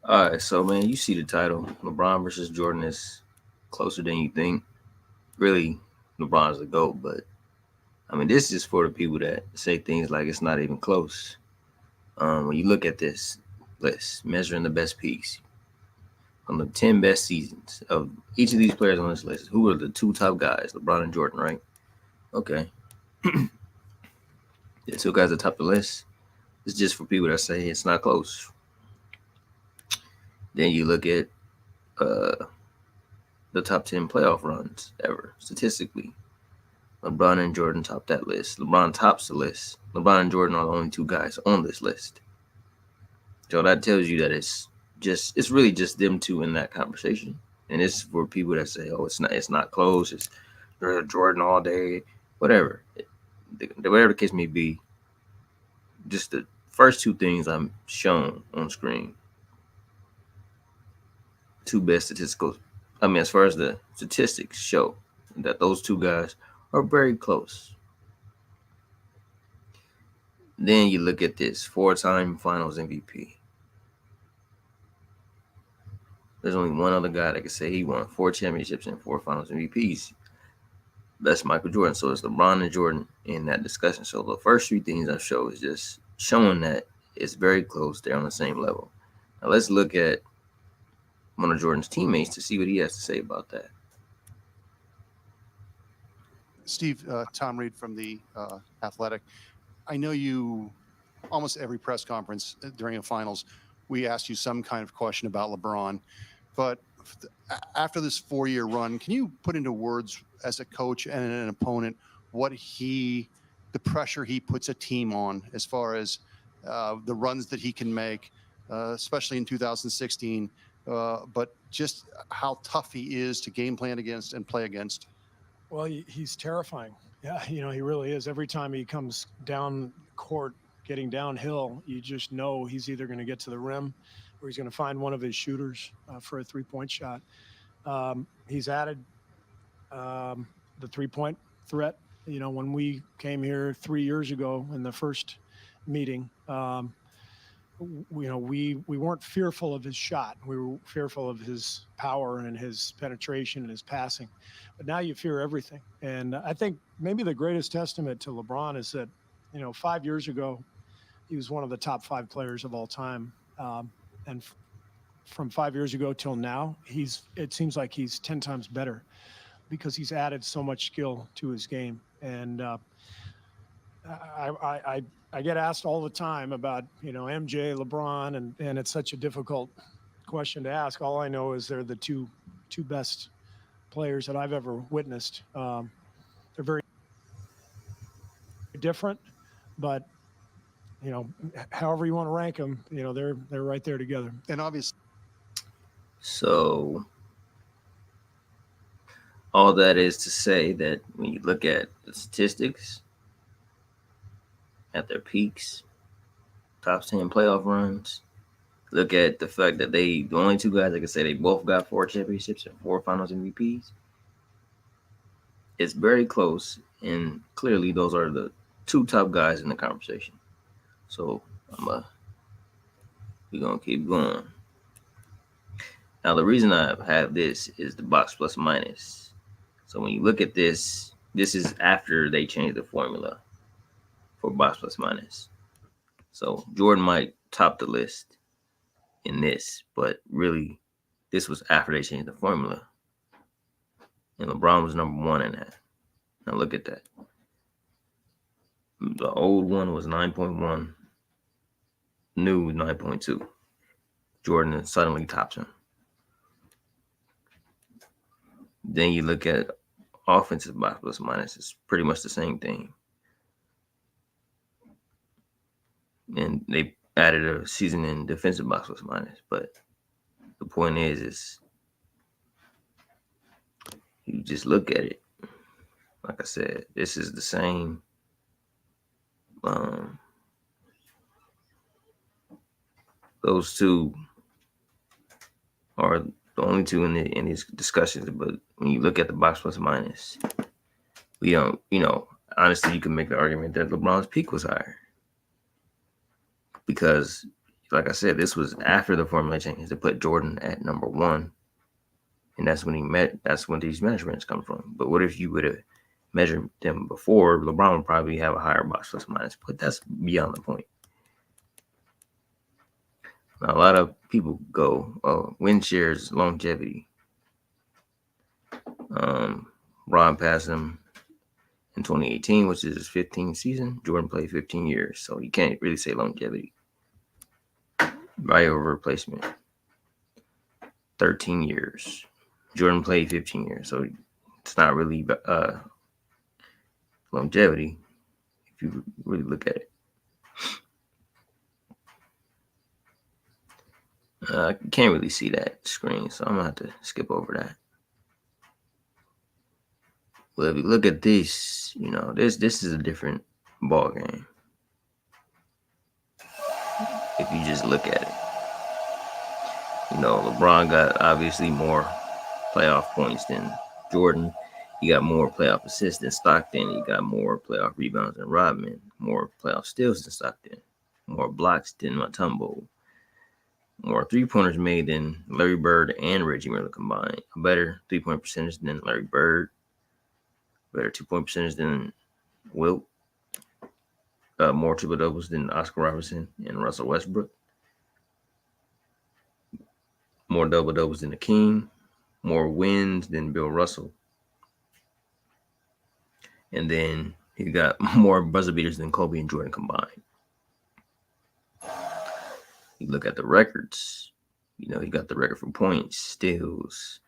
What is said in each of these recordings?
All right, so man, you see the title. LeBron versus Jordan is closer than you think. Really, LeBron's the GOAT, but I mean, this is for the people that say things like it's not even close. When you look at this list, measuring the best peaks from the 10 best seasons of each of these players on this list, who are the two top guys, LeBron and Jordan, right? Okay. The two guys that top the list. It's just for people that say it's not close. Then you look at uh, the top 10 playoff runs ever, statistically. LeBron and Jordan top that list. LeBron tops the list. LeBron and Jordan are the only two guys on this list. So that tells you that it's really just them two in that conversation. And it's for people that say, oh, it's not close. It's Jordan all day, whatever. Whatever the case may be, just the first two things I'm shown on screen, two best statistical. I mean, as far as the statistics show that those two guys are very close. Then you look at this four-time Finals MVP. There's only one other guy that can say he won four championships and four Finals MVPs. That's Michael Jordan. So it's LeBron and Jordan in that discussion. So the first three things I show is just showing that it's very close. They're on the same level. Now let's look at one of Jordan's teammates to see what he has to say about that. Steve, Tom Reed from the Athletic. I know you, almost every press conference during the finals, we asked you some kind of question about LeBron. But after this 4-year run, can you put into words as a coach and an opponent the pressure he puts a team on as far as the runs that he can make, especially in 2016, but just how tough he is to game plan against and play against? Well, he's terrifying. Yeah, he really is. Every time he comes down court, getting downhill, you just know he's either going to get to the rim or he's going to find one of his shooters for a three-point shot. He's added the three-point threat. When we came here 3 years ago in the first meeting, we weren't fearful of his shot. We were fearful of his power and his penetration and his passing. But now you fear everything. And I think maybe the greatest testament to LeBron is that, 5 years ago, he was one of the top 5 players of all time. And from 5 years ago till now, it seems like he's 10 times better because he's added so much skill to his game. And I get asked all the time about, MJ, LeBron, and it's such a difficult question to ask. All I know is they're the two best players that I've ever witnessed. They're very different, but however you want to rank them, they're right there together. And obviously, So all that is to say that when you look at the statistics, at their peaks, top 10 playoff runs, look at the fact that the only two guys that can say they both got 4 championships and 4 Finals MVPs. It's very close, and clearly those are the two top guys in the conversation. So we're gonna keep going. Now the reason I have this is the box plus minus. So when you look at this is after they changed the formula for box plus minus. So Jordan might top the list in this, but really this was after they changed the formula. And LeBron was number 1 in that. Now look at that. The old one was 9.1. New 9.2. Jordan suddenly tops him. Then you look at offensive box plus minus. It's pretty much the same thing. And they added a season in defensive box plus minus. But the point is you just look at it. Like I said, this is the same. Those two are the only two in these discussions. But when you look at the box plus minus, we don't. Honestly, you can make the argument that LeBron's peak was higher because like I said, this was after the formula changes to put Jordan at number 1, and that's when he met. That's when these measurements come from. But what if you would have measured them before? LeBron would probably have a higher box plus minus, but that's beyond the point. Now, a lot of people go, "Oh, win shares, longevity." Ron passed him in 2018, which is his 15th season. Jordan played 15 years, so you can't really say longevity. Value over replacement, 13 years. Jordan played 15 years, so it's not really longevity if you really look at it. I can't really see that screen, so I'm gonna have to skip over that. Well, if you look at this, this is a different ball game. If you just look at it, LeBron got obviously more playoff points than Jordan. He got more playoff assists than Stockton. He got more playoff rebounds than Rodman. More playoff steals than Stockton. More blocks than Mutombo. More three-pointers made than Larry Bird and Reggie Miller combined. A better three-point percentage than Larry Bird. Better two-point percentage than Wilt. More triple-doubles than Oscar Robertson and Russell Westbrook. More double-doubles than the King. More wins than Bill Russell. And then he got more buzzer beaters than Kobe and Jordan combined. You look at the records, he got the record for points, steals,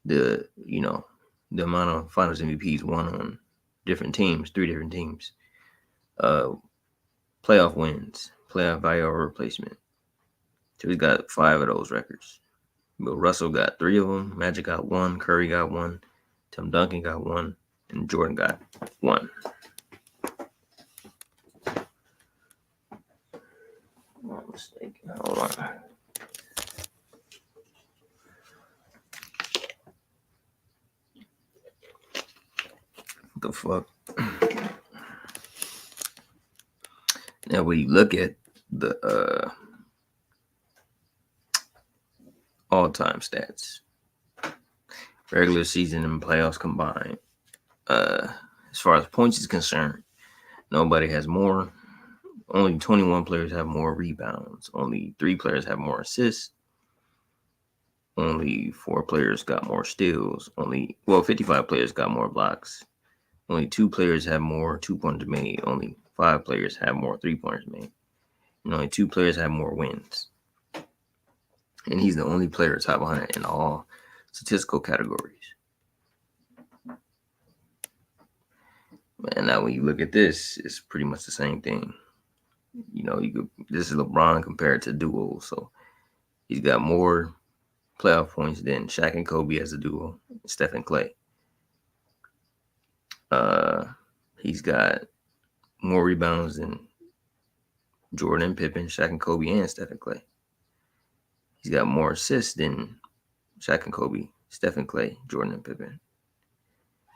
the amount of finals MVPs won on different teams, 3 different teams, playoff wins, playoff value over replacement. So he's got 5 of those records. Bill Russell got 3 of them, Magic got 1, Curry got 1, Tim Duncan got 1, and Jordan got 1. Not mistaken. Hold on. What the fuck? Now, when you look at the all-time stats, regular season and playoffs combined, as far as points is concerned, nobody has more. Only 21 players have more rebounds. Only 3 players have more assists. Only 4 players got more steals. 55 players got more blocks. Only 2 players have more 2-pointers made. Only 5 players have more 3-pointers made. And only 2 players have more wins. And he's the only player top 100 in all statistical categories. And now when you look at this, it's pretty much the same thing. This is LeBron compared to duos. So he's got more playoff points than Shaq and Kobe as a duo, Steph and Clay. He's got more rebounds than Jordan and Pippen, Shaq and Kobe, and Steph and Clay. He's got more assists than Shaq and Kobe, Steph and Clay, Jordan and Pippen.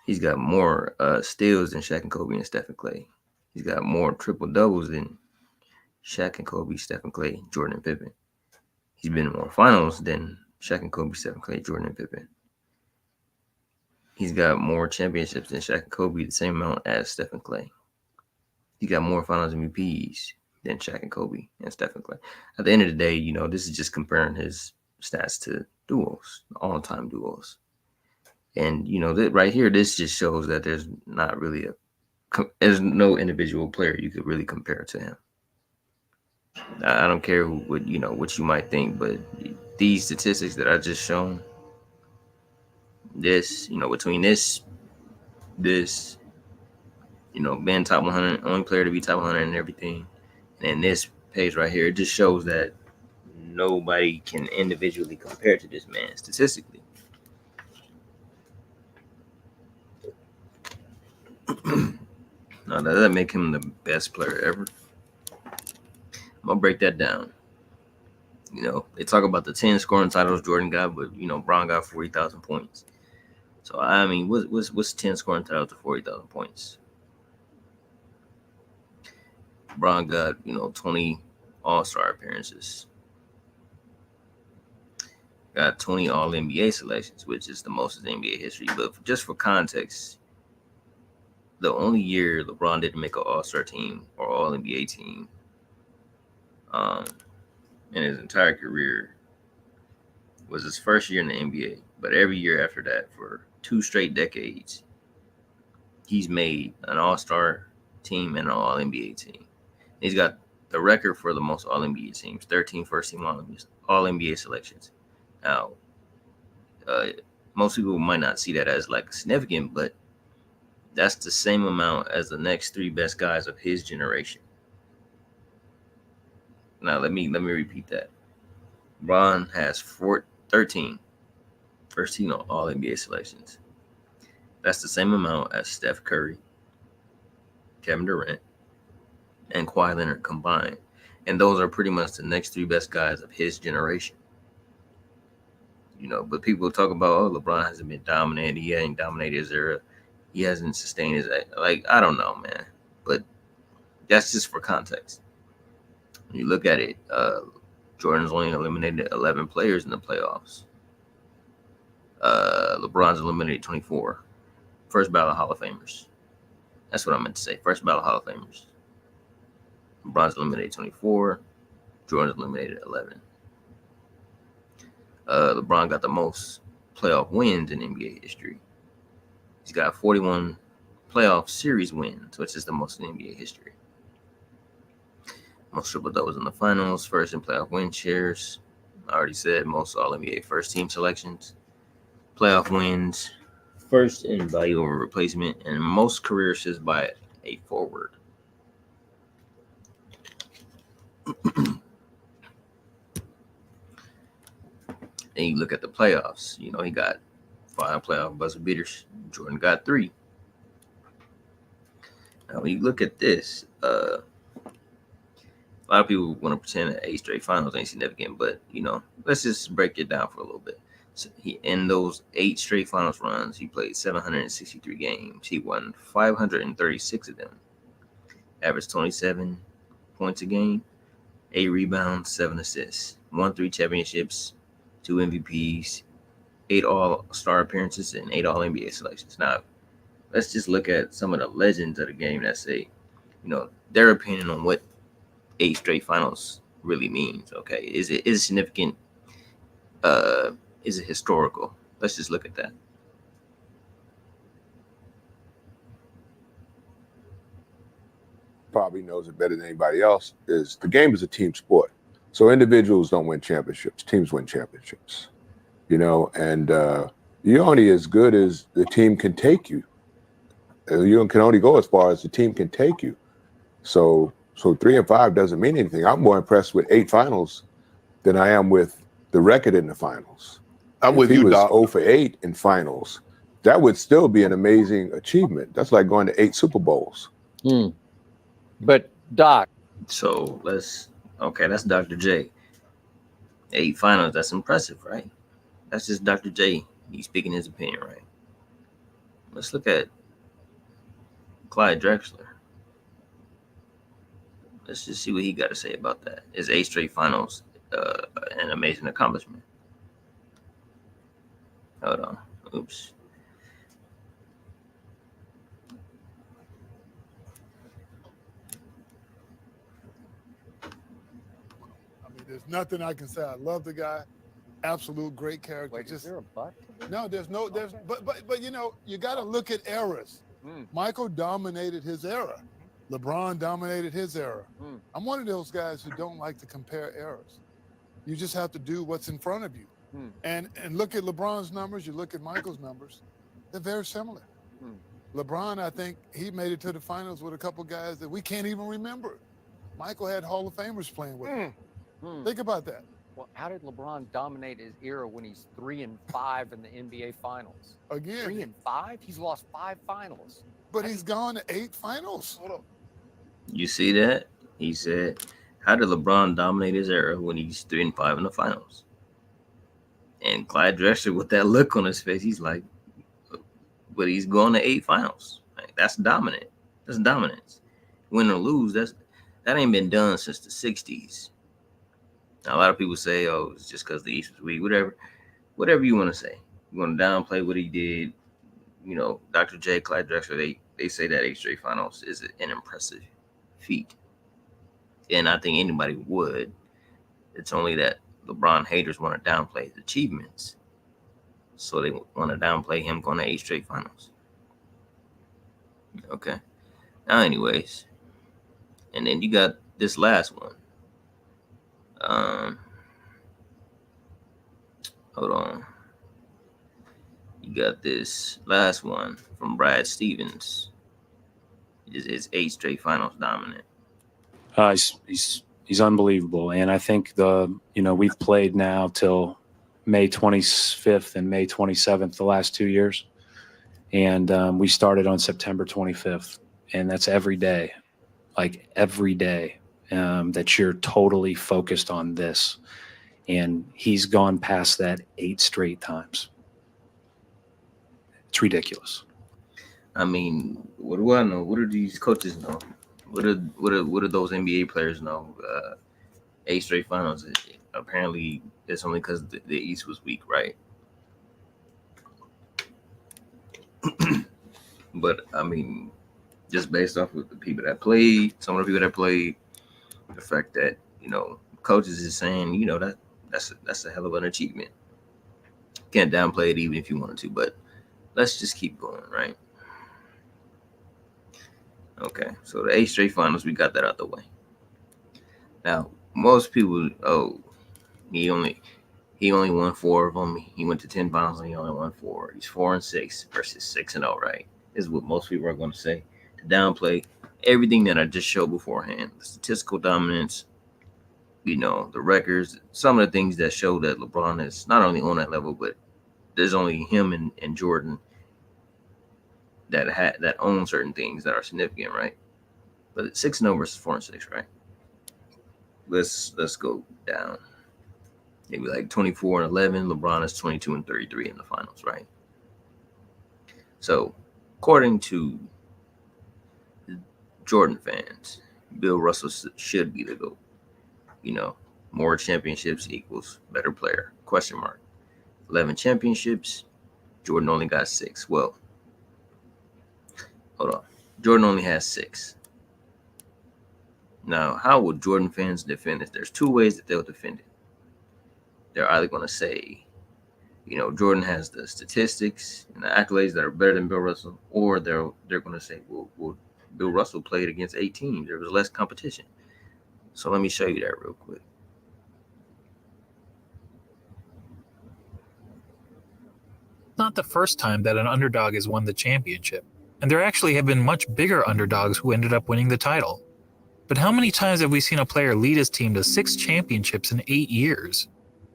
He's got more steals than Shaq and Kobe and Steph and Clay. He's got more triple doubles than Shaq and Kobe, Steph and Clay, Jordan and Pippen. He's been in more finals than Shaq and Kobe, Steph and Clay, Jordan and Pippen. He's got more championships than Shaq and Kobe, the same amount as Steph and Clay. He got more finals MVPs than Shaq and Kobe and Steph and Clay. At the end of the day, this is just comparing his stats to duos, all-time duos. And, right here, this just shows that there's not really there's no individual player you could really compare to him. I don't care what you might think, but these statistics that I just shown, this, between this, being top 100, only player to be top 100 and everything, and this page right here, it just shows that nobody can individually compare to this man statistically. Now, does that make him the best player ever? I'm going to break that down. They talk about the 10 scoring titles Jordan got, but, Bron got 40,000 points. So, I mean, what's 10 scoring titles to 40,000 points? Bron got, 20 All-Star appearances. Got 20 All-NBA selections, which is the most in NBA history. But just for context, the only year LeBron didn't make an All-Star team or All-NBA team in his entire career was his first year in the NBA. But every year after that, for 2 straight decades, he's made an All-Star team and an All-NBA team. He's got the record for the most All-NBA teams, 13 first-team All-NBA selections. Now, most people might not see that as like significant, but that's the same amount as the next 3 best guys of his generation. Now, let me repeat that. LeBron has 13 first-team All-NBA selections. That's the same amount as Steph Curry, Kevin Durant, and Kawhi Leonard combined. And those are pretty much the next 3 best guys of his generation. But people talk about, oh, LeBron hasn't been dominated. He hasn't dominated his era. He hasn't sustained his, I don't know, man. But that's just for context. When you look at it, Jordan's only eliminated 11 players in the playoffs. LeBron's eliminated 24. First ballot Hall of Famers. That's what I meant to say. First ballot Hall of Famers. LeBron's eliminated 24. Jordan's eliminated 11. LeBron got the most playoff wins in NBA history. He's got 41 playoff series wins, which is the most in NBA history. Most triple doubles in the finals, first in playoff win shares. I already said most All-NBA first team selections, playoff wins, first in value over replacement, and most career assists by a forward. And you look at the playoffs, he got 5 playoff buzzer beaters. Jordan got 3. Now, when you look at this, a lot of people want to pretend that 8 straight finals ain't significant, but, let's just break it down for a little bit. So in those 8 straight finals runs, he played 763 games. He won 536 of them. Averaged 27 points a game, 8 rebounds, 7 assists. Won 3 championships, 2 MVPs, 8 All-Star appearances, and 8 All-NBA selections. Now, let's just look at some of the legends of the game that say, their opinion on what 8 straight finals really means. Okay, is it significant? Is it historical? Let's just look at that. Probably knows it better than anybody else. Is the game is a team sport, so individuals don't win championships. Teams win championships. And you're only as good as the team can take you. You can only go as far as the team can take you. So 3 and 5 doesn't mean anything. I'm more impressed with 8 finals than I am with the record in the finals. I'm with you, Doc. If he was 0 for 8 in finals, that would still be an amazing achievement. That's like going to 8 Super Bowls. But Doc. So that's Dr. J. 8 finals, that's impressive, right? That's just Dr. J. He's speaking his opinion, right? Let's look at Clyde Drexler. Let's just see what he got to say about that. Is 8 straight finals an amazing accomplishment? Hold on. Oops. I mean, there's nothing I can say. I love the guy. Absolute great character. Wait, is there a but? No, there's Okay. but you got to look at eras. Michael dominated his era. LeBron dominated his era. I'm one of those guys who don't like to compare eras. You just have to do what's in front of you. And look at LeBron's numbers, you look at Michael's numbers, they're very similar. LeBron, I think he made it to the finals with a couple guys that we can't even remember. Michael had Hall of Famers playing with him. Think about that. Well, how did LeBron dominate his era when he's 3 and 5 in the NBA Finals? Again, 3 and 5? He's lost 5 finals. But he's gone to 8 finals. You see that? He said, how did LeBron dominate his era when he's 3 and 5 in the finals? And Clyde Drexler, with that look on his face, he's like, but he's going to 8 finals. Like, that's dominant. That's dominance. Win or lose, that ain't been done since the 60s. Now, a lot of people say, "Oh, it's just because the East was weak." Whatever you want to say. You want to downplay what he did. Dr. J, Clyde Drexler, they say that 8 straight finals is an impressive feat, and I think anybody would. It's only that LeBron haters want to downplay his achievements, so they want to downplay him going to 8 straight finals. Okay. Now, anyways, and then you got this last one. Hold on. You got this last one from Brad Stevens. It's 8 straight finals dominant. He's unbelievable, and I think we've played now till May 25th and May 27th the last 2 years, and we started on September 25th, and that's every day, like every day, that you're totally focused on this, and he's gone past that 8 straight times. It's ridiculous. I mean, what do I know? What do these coaches know? What do those NBA players know? 8 straight finals. Apparently, it's only because the East was weak, right? But I mean, just based off of the people that played, some of the people that played, the fact that coaches is saying that's a hell of an achievement. Can't downplay it even if you wanted to, but let's just keep going, right? Okay, so the 8 straight finals, we got that out the way. Now, most people, he only won 4 of them. He went to 10 finals and he only won 4. He's 4-6 versus 6-0, right? This is what most people are going to say to downplay everything that I just showed beforehand. The statistical dominance, the records, some of the things that show that LeBron is not only on that level, but there's only him and Jordan that own certain things that are significant, right? But it's 6-0 versus 4-6, right? Let's go down. Maybe like 24-11. LeBron is 22-33 in the finals, right? So, according to Jordan fans, Bill Russell should be the GOAT. More championships equals better player. Question mark. 11 championships. Jordan only got 6. Well, hold on. Jordan only has 6. Now, how will Jordan fans defend this? There's 2 ways that they'll defend it. They're either going to say, Jordan has the statistics and the accolades that are better than Bill Russell, or they're going to say, well, Bill Russell played against 8 teams. There was less competition. So let me show you that real quick. Not the first time that an underdog has won the championship, and there actually have been much bigger underdogs who ended up winning the title. But how many times have we seen a player lead his team to 6 championships in 8 years?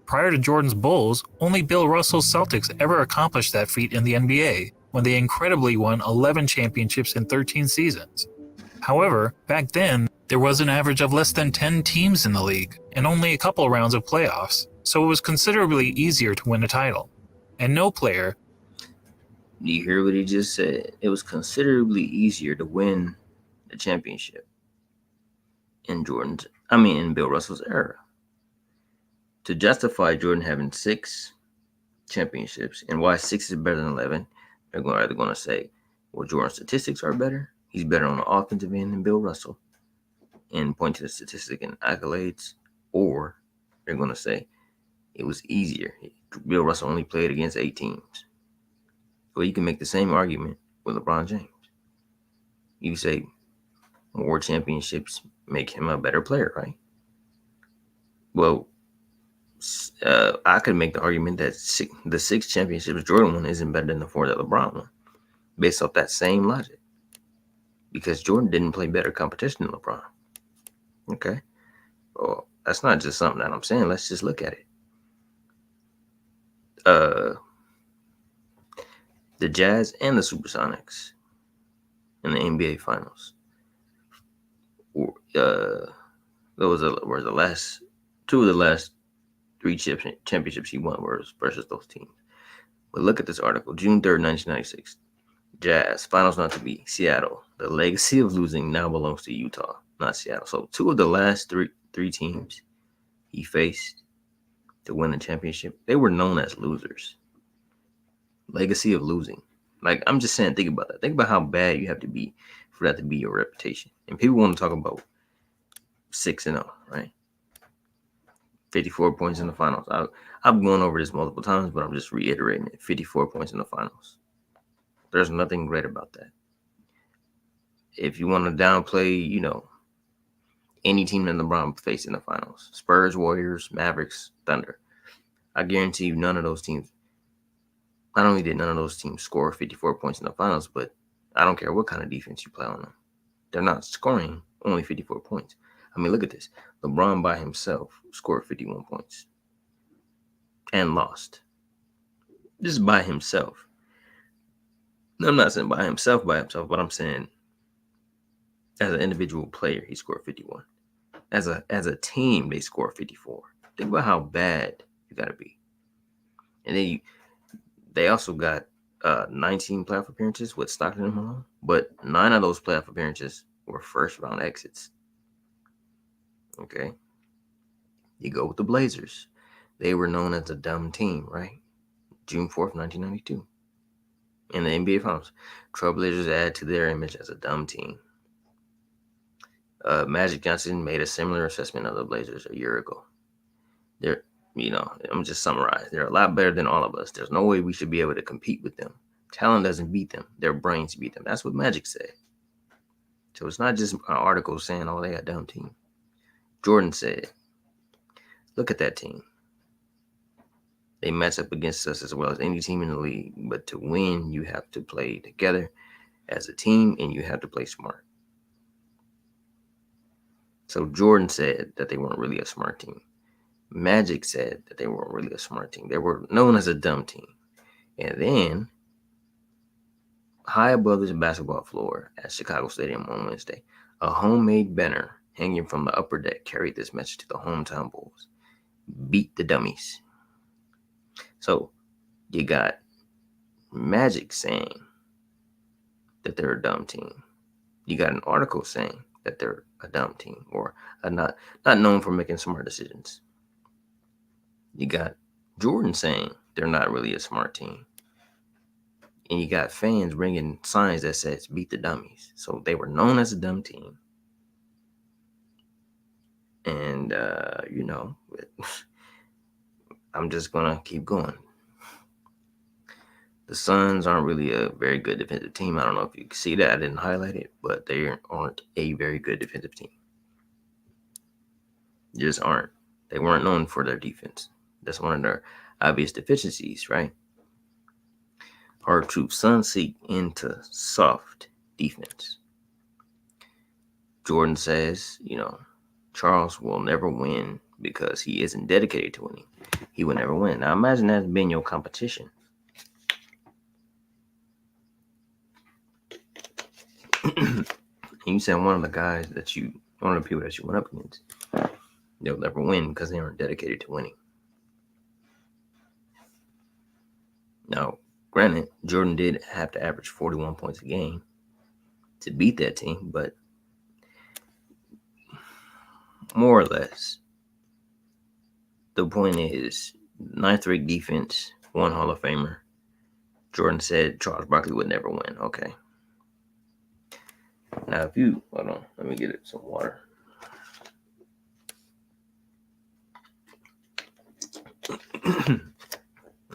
Prior to Jordan's Bulls, only Bill Russell's Celtics ever accomplished that feat in the NBA, when they incredibly won 11 championships in 13 seasons. However, back then, there was an average of less than 10 teams in the league, and only a couple rounds of playoffs, so it was considerably easier to win a title. And no player... You hear what he just said? It was considerably easier to win the championship in Bill Russell's era. To justify Jordan having 6 championships and why 6 is better than 11, they're either going to say, well, Jordan's statistics are better. He's better on the offensive end than Bill Russell, and point to the statistic and accolades, or they're going to say it was easier. Bill Russell only played against 8 teams. Well, you can make the same argument with LeBron James. You say more championships make him a better player, right? Well, I could make the argument that the 6 championships Jordan won isn't better than the 4 that LeBron won, based off that same logic. Because Jordan didn't play better competition than LeBron. Okay? Well, that's not just something that I'm saying. Let's just look at it. The Jazz and the Supersonics in the NBA Finals. Those were the last 2 of the last 3 championships he won versus those teams. But look at this article, June 3rd, 1996. Jazz, finals not to be, Seattle. The legacy of losing now belongs to Utah, not Seattle. So 2 of the last three teams he faced to win the championship, they were known as losers. Legacy of losing. Like, I'm just saying, think about that. Think about how bad you have to be for that to be your reputation. And people want to talk about 6-0, right? 54 points in the finals. I've gone over this multiple times, but I'm just reiterating it. 54 points in the finals. There's nothing great about that. If you want to downplay, any team that LeBron faced in the finals, Spurs, Warriors, Mavericks, Thunder, I guarantee you none of those teams, not only did none of those teams score 54 points in the finals, but I don't care what kind of defense you play on them. They're not scoring only 54 points. I mean, look at this. LeBron by himself scored 51 points and lost. Just by himself. I'm not saying by himself, but I'm saying as an individual player, he scored 51. As a team, they scored 54. Think about how bad you got to be. And then they also got 19 playoff appearances with Stockton and Malone, but 9 of those playoff appearances were first round exits. Okay. You go with the Blazers. They were known as a dumb team, right? June 4th, 1992. In the NBA Finals. Trailblazers add to their image as a dumb team. Magic Johnson made a similar assessment of the Blazers a year ago. I'm just summarizing. They're a lot better than all of us. There's no way we should be able to compete with them. Talent doesn't beat them. Their brains beat them. That's what Magic said. So it's not just an article saying, oh, they got a dumb team. Jordan said, look at that team. They match up against us as well as any team in the league. But to win, you have to play together as a team and you have to play smart. So Jordan said that they weren't really a smart team. Magic said that they weren't really a smart team. They were known as a dumb team. And then, high above this basketball floor at Chicago Stadium on Wednesday, a homemade banner hanging from the upper deck carried this message to the hometown Bulls. Beat the dummies. So, you got Magic saying that they're a dumb team. You got an article saying that they're a dumb team or not known for making smart decisions. You got Jordan saying they're not really a smart team. And you got fans bringing signs that says beat the dummies. So they were known as a dumb team. And, I'm just going to keep going. The Suns aren't really a very good defensive team. I don't know if you can see that. I didn't highlight it, but they aren't a very good defensive team. Just aren't. They weren't known for their defense. That's one of their obvious deficiencies, right? Hard troops, Suns seek into soft defense. Jordan says, Charles will never win because he isn't dedicated to winning. He will never win. Now imagine that's been your competition. You said one of the people that you went up against, they'll never win because they aren't dedicated to winning. Now, granted, Jordan did have to average 41 points a game to beat that team, but more or less, the point is, ninth rate defense, one Hall of Famer. Jordan said Charles Barkley would never win. Okay. Now, hold on, let me get it some water.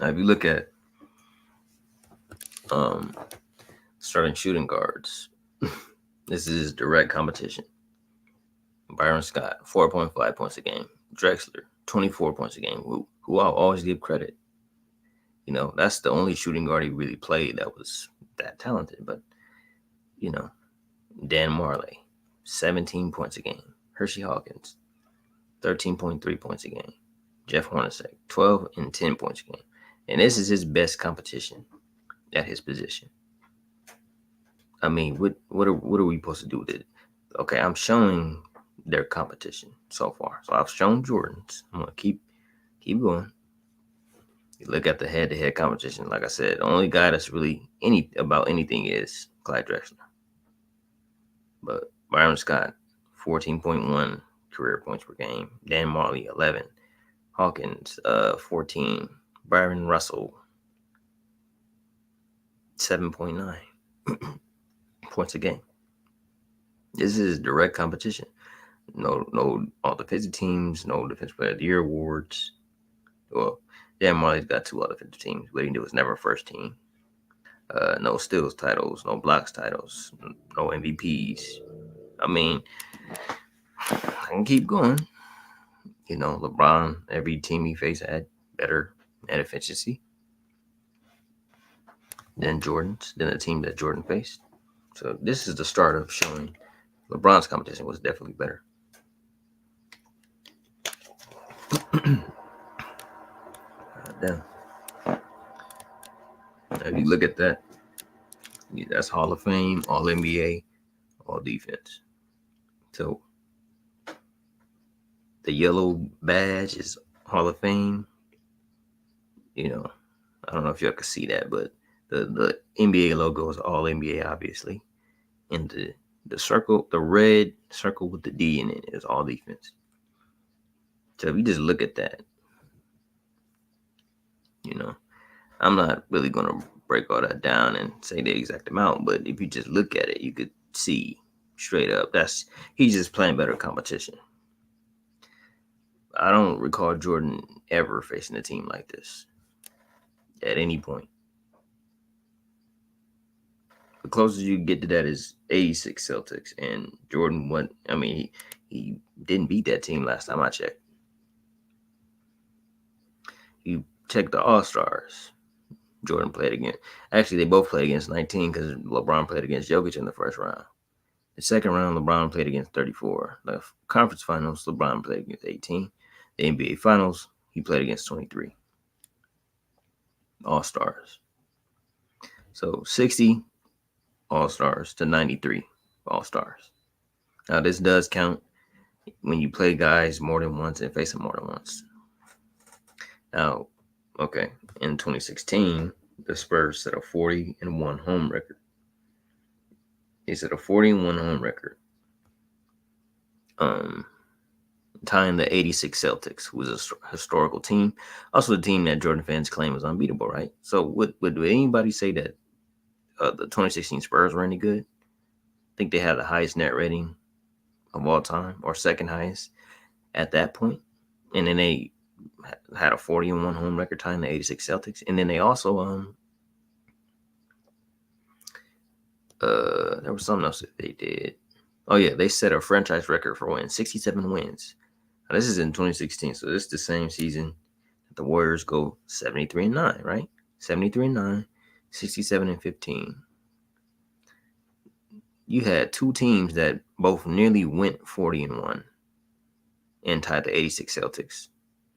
Now, if you look at starting shooting guards, this is direct competition. Byron Scott, 4.5 points a game. Drexler, 24 points a game, who I'll always give credit. That's the only shooting guard he really played that was that talented. But, Dan Marley, 17 points a game. Hershey Hawkins, 13.3 points a game. Jeff Hornacek, 12 and 10 points a game. And this is his best competition at his position. I mean, what are we supposed to do with it? Okay, I'm showing their competition so far. So I've shown Jordan's. I'm gonna keep going. You look at the head-to-head competition. Like I said, the only guy that's really about anything is Clyde Drexler. But Byron Scott, 14.1 career points per game. Dan Marley, 11. Hawkins, 14. Byron Russell, 7.9 points a game. This is direct competition. No all defensive teams, no defensive player of the year awards. Well, Dan Marley's got 2 all defensive teams, but he was never first team. No steals titles, no blocks titles, no MVPs. I mean, I can keep going. LeBron, every team he faced had better net efficiency than the team that Jordan faced. So this is the start of showing LeBron's competition was definitely better. Damn. If you look at that, that's Hall of Fame, All NBA, All Defense. So the yellow badge is Hall of Fame. I don't know if y'all can see that, but the NBA logo is All NBA, obviously. And the circle, the red circle with the D in it is All Defense. So if you just look at that, I'm not really going to break all that down and say the exact amount, but if you just look at it, you could see straight up he's just playing better competition. I don't recall Jordan ever facing a team like this at any point. The closest you get to that is 86 Celtics, and Jordan won. I mean, he didn't beat that team last time I checked. You check the All-Stars. Jordan played against. Actually, they both played against 19 because LeBron played against Jokic in the first round. The second round, LeBron played against 34. The conference finals, LeBron played against 18. The NBA finals, he played against 23. All-Stars. So 60 All-Stars to 93 All-Stars. Now, this does count when you play guys more than once and face them more than once. Now, okay, in 2016, the Spurs set a 40-1 home record. They set a 40-1 home record. Tying the 86 Celtics, who was a historical team. Also the team that Jordan fans claim was unbeatable, right? So would anybody say that the 2016 Spurs were any good? I think they had the highest net rating of all time, or second highest at that point. And then they had a 40-1 home record tying the 86 Celtics. And then they also there was something else that they did. Oh yeah, they set a franchise record for wins, 67 wins. Now, this is in 2016, so this is the same season that the Warriors go 73-9, right? 73-9, 67-15. You had 2 teams that both nearly went 40-1 and tied the 86 Celtics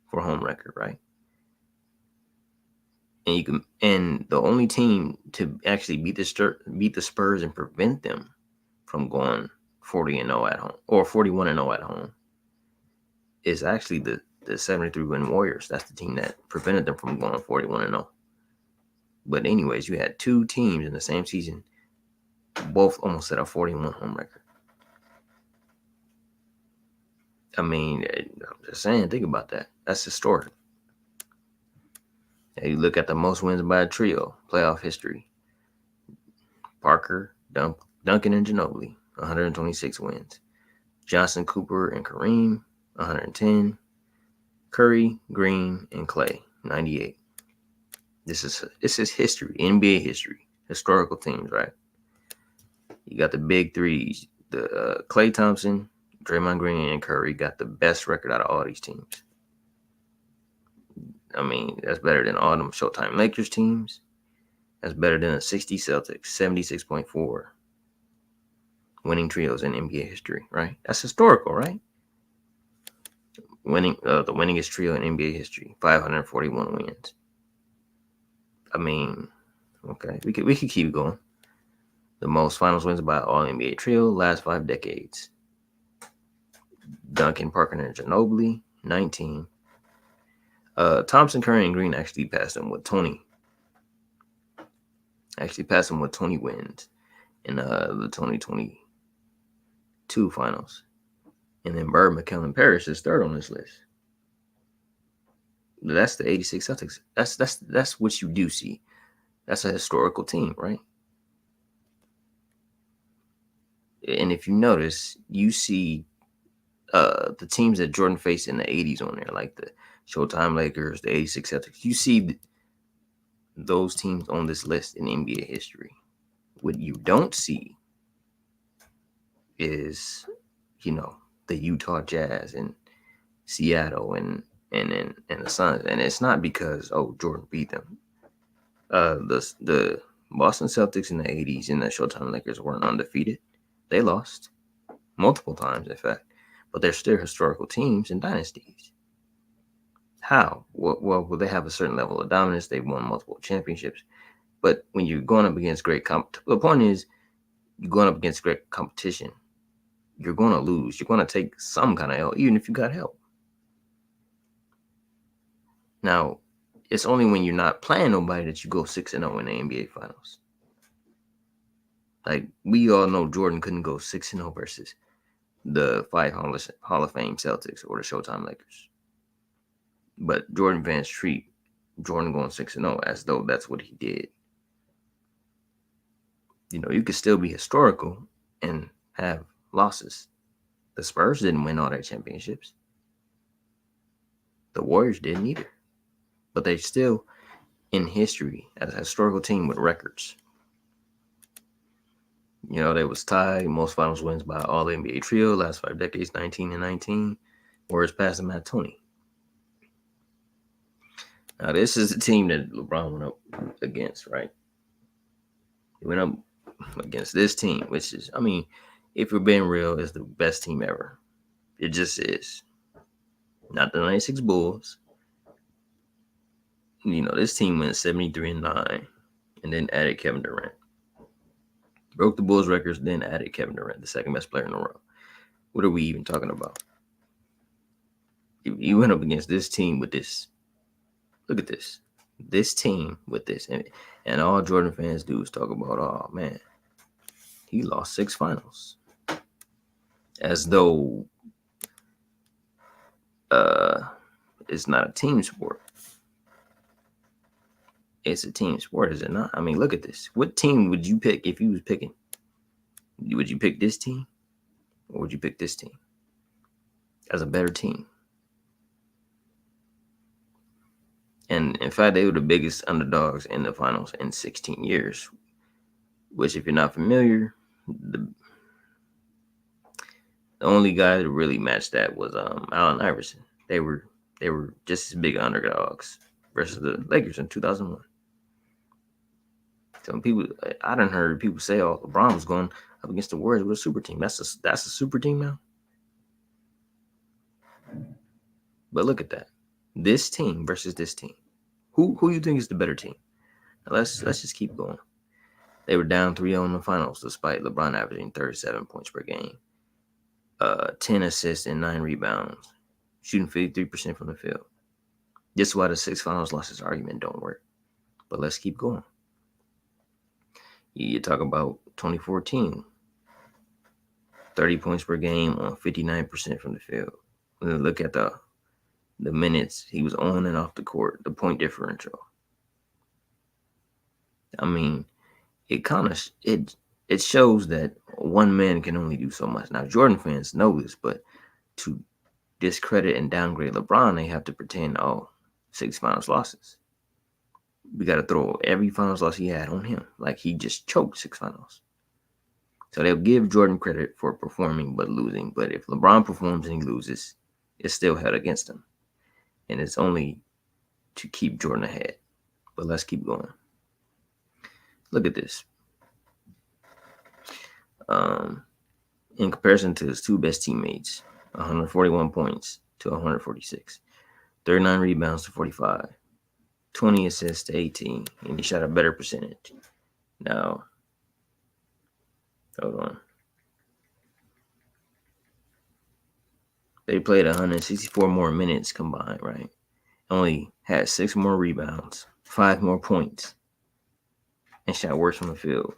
for home record, right? And the only team to actually beat the Spurs and prevent them from going 40-0 at home or 41-0 at home is actually the 73-win Warriors. That's the team that prevented them from going 41-0. But anyways, you had 2 teams in the same season, both almost set a 41 home record. I mean, I'm just saying, think about that. That's historic. And you look at the most wins by a trio, playoff history. Parker, Duncan, and Ginobili, 126 wins. Johnson, Cooper, and Kareem, 110. Curry, Green, and Clay, 98. This is history, NBA history, historical teams, right? You got the big threes. The Klay Thompson, Draymond Green, and Curry got the best record out of all these teams. I mean, that's better than all them Showtime Lakers teams. That's better than the 60 Celtics, 76.4 winning trios in NBA history, right? That's historical, right? Winning the winningest trio in NBA history, 541 wins. I mean, okay, we could keep going. The most finals wins by all NBA trio last 5 decades. Duncan, Parker, and Ginobili, 19. Thompson, Curry, and Green actually passed him with 20. Actually passed him with 20 wins in the 2022 finals. And then Bird, McCallum, Parrish is third on this list. That's the 86 Celtics. That's what you do see. That's a historical team, right? And if you notice, you see the teams that Jordan faced in the 80s on there, like the Showtime Lakers, the 86 Celtics. You see those teams on this list in NBA history. What you don't see is, the Utah Jazz and Seattle and the Suns. And it's not because Jordan beat them. The Boston Celtics in the 80s and the Showtime Lakers weren't undefeated. They lost multiple times, in fact, but they're still historical teams and dynasties. How? Well, they have a certain level of dominance. They've won multiple championships. But when you're going up against great the point is, you're going up against great competition, you're going to lose. You're going to take some kind of L, even if you got help. Now, it's only when you're not playing nobody that you go 6-0 in the NBA Finals. Like, we all know Jordan couldn't go 6-0 versus the 5 Hall of Fame Celtics or the Showtime Lakers. But Jordan fans treat Jordan going 6-0 as though that's what he did. You could still be historical and have losses. The Spurs didn't win all their championships. The Warriors didn't either. But they're still in history as a historical team with records. They was tied most finals wins by all the NBA trio last 5 decades, 19 and 19. Warriors passed them at 20. Now, this is the team that LeBron went up against, right? He went up against this team, which is, if we're being real, is the best team ever. It just is. Not the 96 Bulls. This team went 73-9 and then added Kevin Durant. Broke the Bulls records, then added Kevin Durant, the second best player in the world. What are we even talking about? You went up against this team with this. Look at this. This team with this. And all Jordan fans do is talk about, oh, man, he lost 6 finals. As though it's not a team sport. It's a team sport, is it not? Look at this. What team would you pick if you was picking? Would you pick this team? Or would you pick this team as a better team? And in fact, they were the biggest underdogs in the finals in 16 years. Which, if you're not familiar, the only guy that really matched that was Allen Iverson. They were just as big underdogs versus the Lakers in 2001. So I done heard people say, "Oh, LeBron was going up against the Warriors with a super team." That's a super team now. But look at that. This team versus this team. Who you think is the better team? Now let's just keep going. They were down 3-0 in the finals despite LeBron averaging 37 points per game, 10 assists and 9 rebounds, shooting 53% from the field. This is why the 6 finals losses argument don't work. But let's keep going. You talk about 2014, 30 points per game on 59% from the field. And then look at the minutes he was on and off the court, the point differential. It shows that one man can only do so much. Now, Jordan fans know this, but to discredit and downgrade LeBron, they have to pretend, 6 finals losses. We got to throw every finals loss he had on him, like he just choked 6 finals. So they'll give Jordan credit for performing but losing. But if LeBron performs and he loses, it's still held against him. And it's only to keep Jordan ahead. But let's keep going. Look at this. In comparison to his 2 best teammates, 141 points to 146, 39 rebounds to 45, 20 assists to 18, and he shot a better percentage. Now, hold on. They played 164 more minutes combined, right? Only had 6 more rebounds, 5 more points, and shot worse from the field.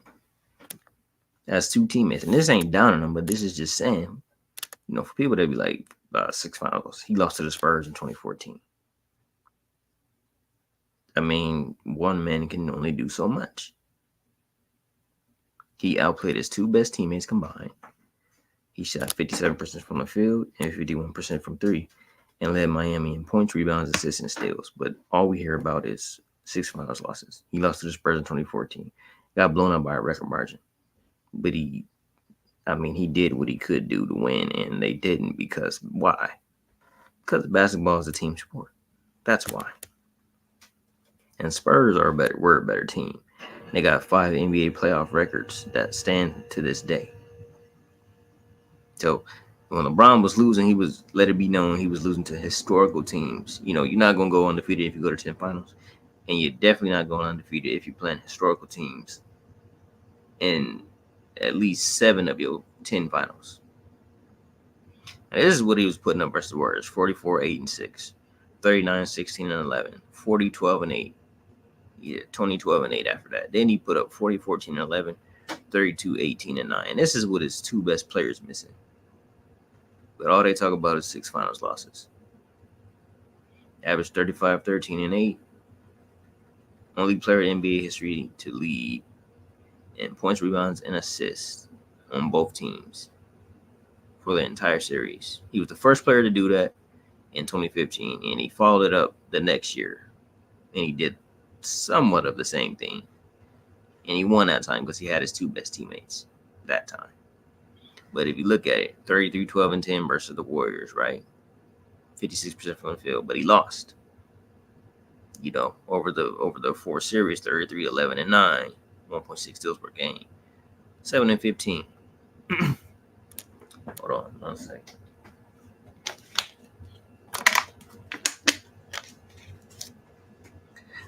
That's 2 teammates. And this ain't down on them, but this is just saying For people that be like 6 finals, he lost to the Spurs in 2014. I mean, one man can only do so much. He outplayed his two best teammates combined. He shot 57% from the field and 51% from three, and led Miami in points, rebounds, assists, and steals. But all we hear about is 6 finals losses. He lost to the Spurs in 2014. Got blown out by a record margin. But he did what he could do to win, and they didn't because why? Because basketball is a team sport. That's why. And Spurs were a better team. They got 5 NBA playoff records that stand to this day. So when LeBron was losing, he was let it be known he was losing to historical teams. You're not gonna go undefeated if you go to 10 finals, and you're definitely not going undefeated if you're playing historical teams in at least 7 of your 10 finals. And this is what he was putting up versus the Warriors: 44, 8, and 6, 39, 16, and 11, 40, 12, and 8. Yeah, 20, 12, and 8 after that. Then he put up 40, 14, and 11, 32, 18, and 9. And this is what his two best players missing. But all they talk about is 6 finals losses. Averaged 35, 13, and 8. Only player in NBA history to lead in points, rebounds, and assists on both teams for the entire series. He was the first player to do that in 2015, and he followed it up the next year. And he did somewhat of the same thing. And he won that time because he had his two best teammates that time. But if you look at it, 33, 12, and 10 versus the Warriors, right? 56% from the field, but he lost. Over the 4 series, 33, 11, and 9, 1.6 steals per game. 7 and 15. Hold on 1 second.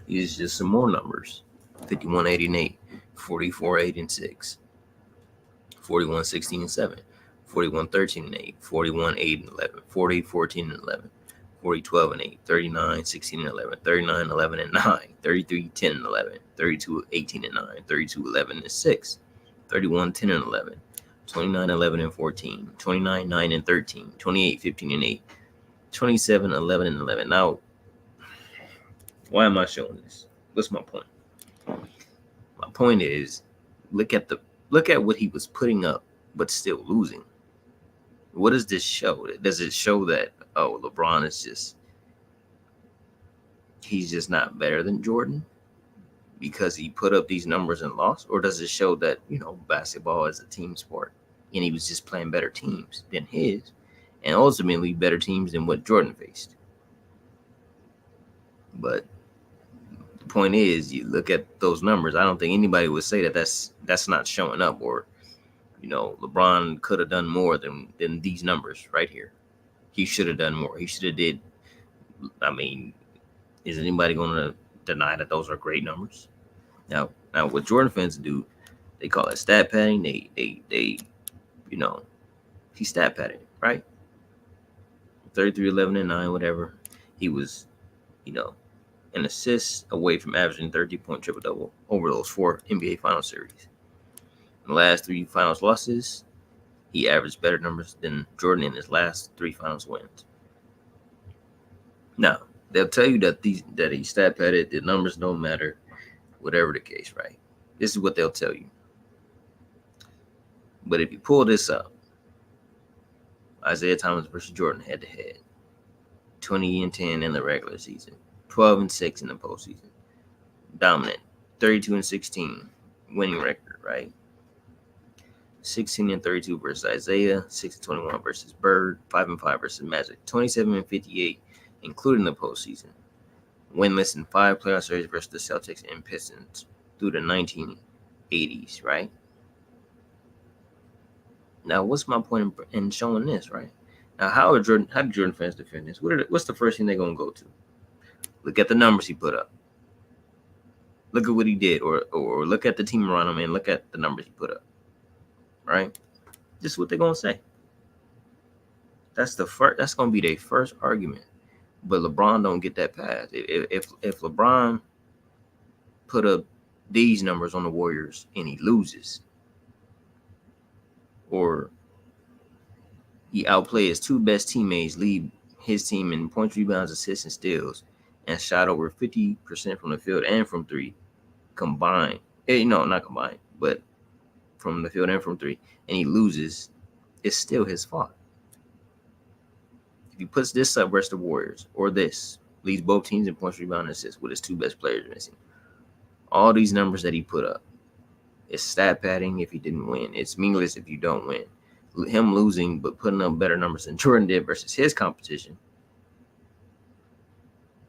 These are just some more numbers. 51, 8, and 8. 44, 8, and 6. 41, 16, and 7. 41, 13, and 8. 41, 8, and 11. 40, 14, and 11. 40, 12, and 8. 39, 16, and 11. 39, 11, and 9. 33, 10, and 11. 32, 18, and 9. 32, 11, and 6. 31, 10, and 11. 29, 11, and 14. 29, 9, and 13. 28, 15, and 8. 27, 11, and 11. Now, why am I showing this? What's my point? My point is, look at what he was putting up, but still losing. What does this show? Does it show that LeBron is he's just not better than Jordan because he put up these numbers and lost, or does it show that basketball is a team sport and he was just playing better teams than his, and ultimately better teams than what Jordan faced? But the point is, you look at those numbers. I don't think anybody would say that that's not showing up, or LeBron could have done more than these numbers right here. He should have done more. He should have did. I mean, is anybody going to deny that those are great numbers? Now what Jordan fans do, they call it stat padding. They he stat padded, right? 33, 11, and 9, whatever. He was, an assist away from averaging 30-point triple-double over those 4 NBA Finals series. In the last 3 Finals losses, he averaged better numbers than Jordan in his last 3 Finals wins. Now, they'll tell you that he stat padded, the numbers don't matter, whatever the case, right? This is what they'll tell you. But if you pull this up, Isaiah Thomas versus Jordan head-to-head, 20 and 10 in the regular season, 12 and 6 in the postseason, dominant, 32 and 16 winning record, right? 16 and 32 versus Isaiah, 6 and 21 versus Bird, 5 and 5 versus Magic, 27 and 58, including the postseason. Winless in 5 playoff series versus the Celtics and Pistons through the 1980s, right? Now, what's my point in showing this, right? Now, how do Jordan fans defend this? What's the first thing they're going to go to? Look at the numbers he put up. Look at what he did, or look at the team around him and look at the numbers he put up, right? This is what they're going to say. That's going to be their first argument. But LeBron don't get that pass. If LeBron put up these numbers on the Warriors and he loses, or He outplayed his two best teammates, lead his team in points, rebounds, assists, and steals, and shot over 50% from the field and from three combined. No, not combined, but from the field and from three. And he loses. It's still his fault. If he puts this up versus the Warriors, or this, leads both teams in points, rebounds, and assists with his two best players missing. All these numbers that he put up, it's stat padding if he didn't win. It's meaningless if you don't win. Him losing but putting up better numbers than Jordan did versus his competition,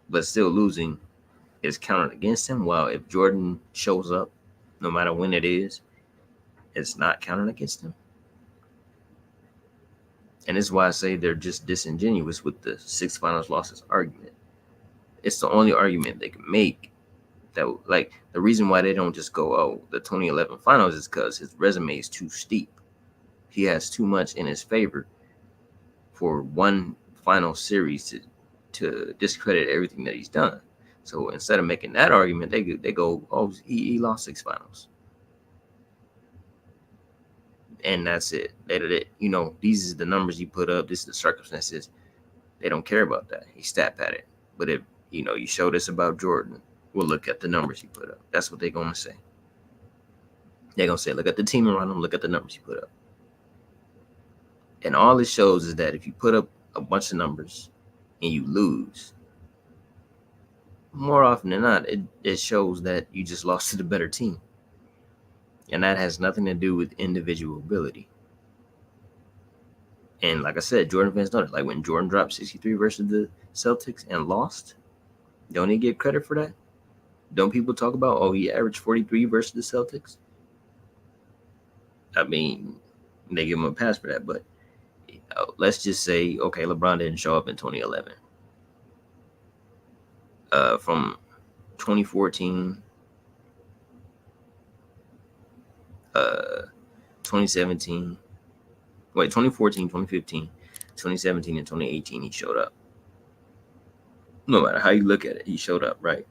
but still losing, is counted against him. While if Jordan shows up, no matter when it is, it's not counted against him. And this is why I say they're just disingenuous with the 6 finals losses argument. It's the only argument they can make. That, like, the reason why they don't just go, oh, the 2011 finals is because his resume is too steep. He has too much in his favor for one final series to discredit everything that he's done. So instead of making that argument, they go, oh, he lost 6 finals. And that's it. These are the numbers he put up. This is the circumstances. They don't care about that. He stat padded. But if, you show this about Jordan, we'll look at the numbers he put up. That's what they're going to say. They're going to say, look at the team around him, look at the numbers he put up. And all it shows is that if you put up a bunch of numbers and you lose, more often than not, it shows that you just lost to the better team. And that has nothing to do with individual ability. And like I said, Jordan fans know that. Like when Jordan dropped 63 versus the Celtics and lost, don't he get credit for that? Don't people talk about, oh, he averaged 43 versus the Celtics? I mean, they give him a pass for that, but let's just say, okay, LeBron didn't show up in 2011. From 2014, 2017, 2014, 2015, 2017, and 2018, he showed up. No matter how you look at it, he showed up, right?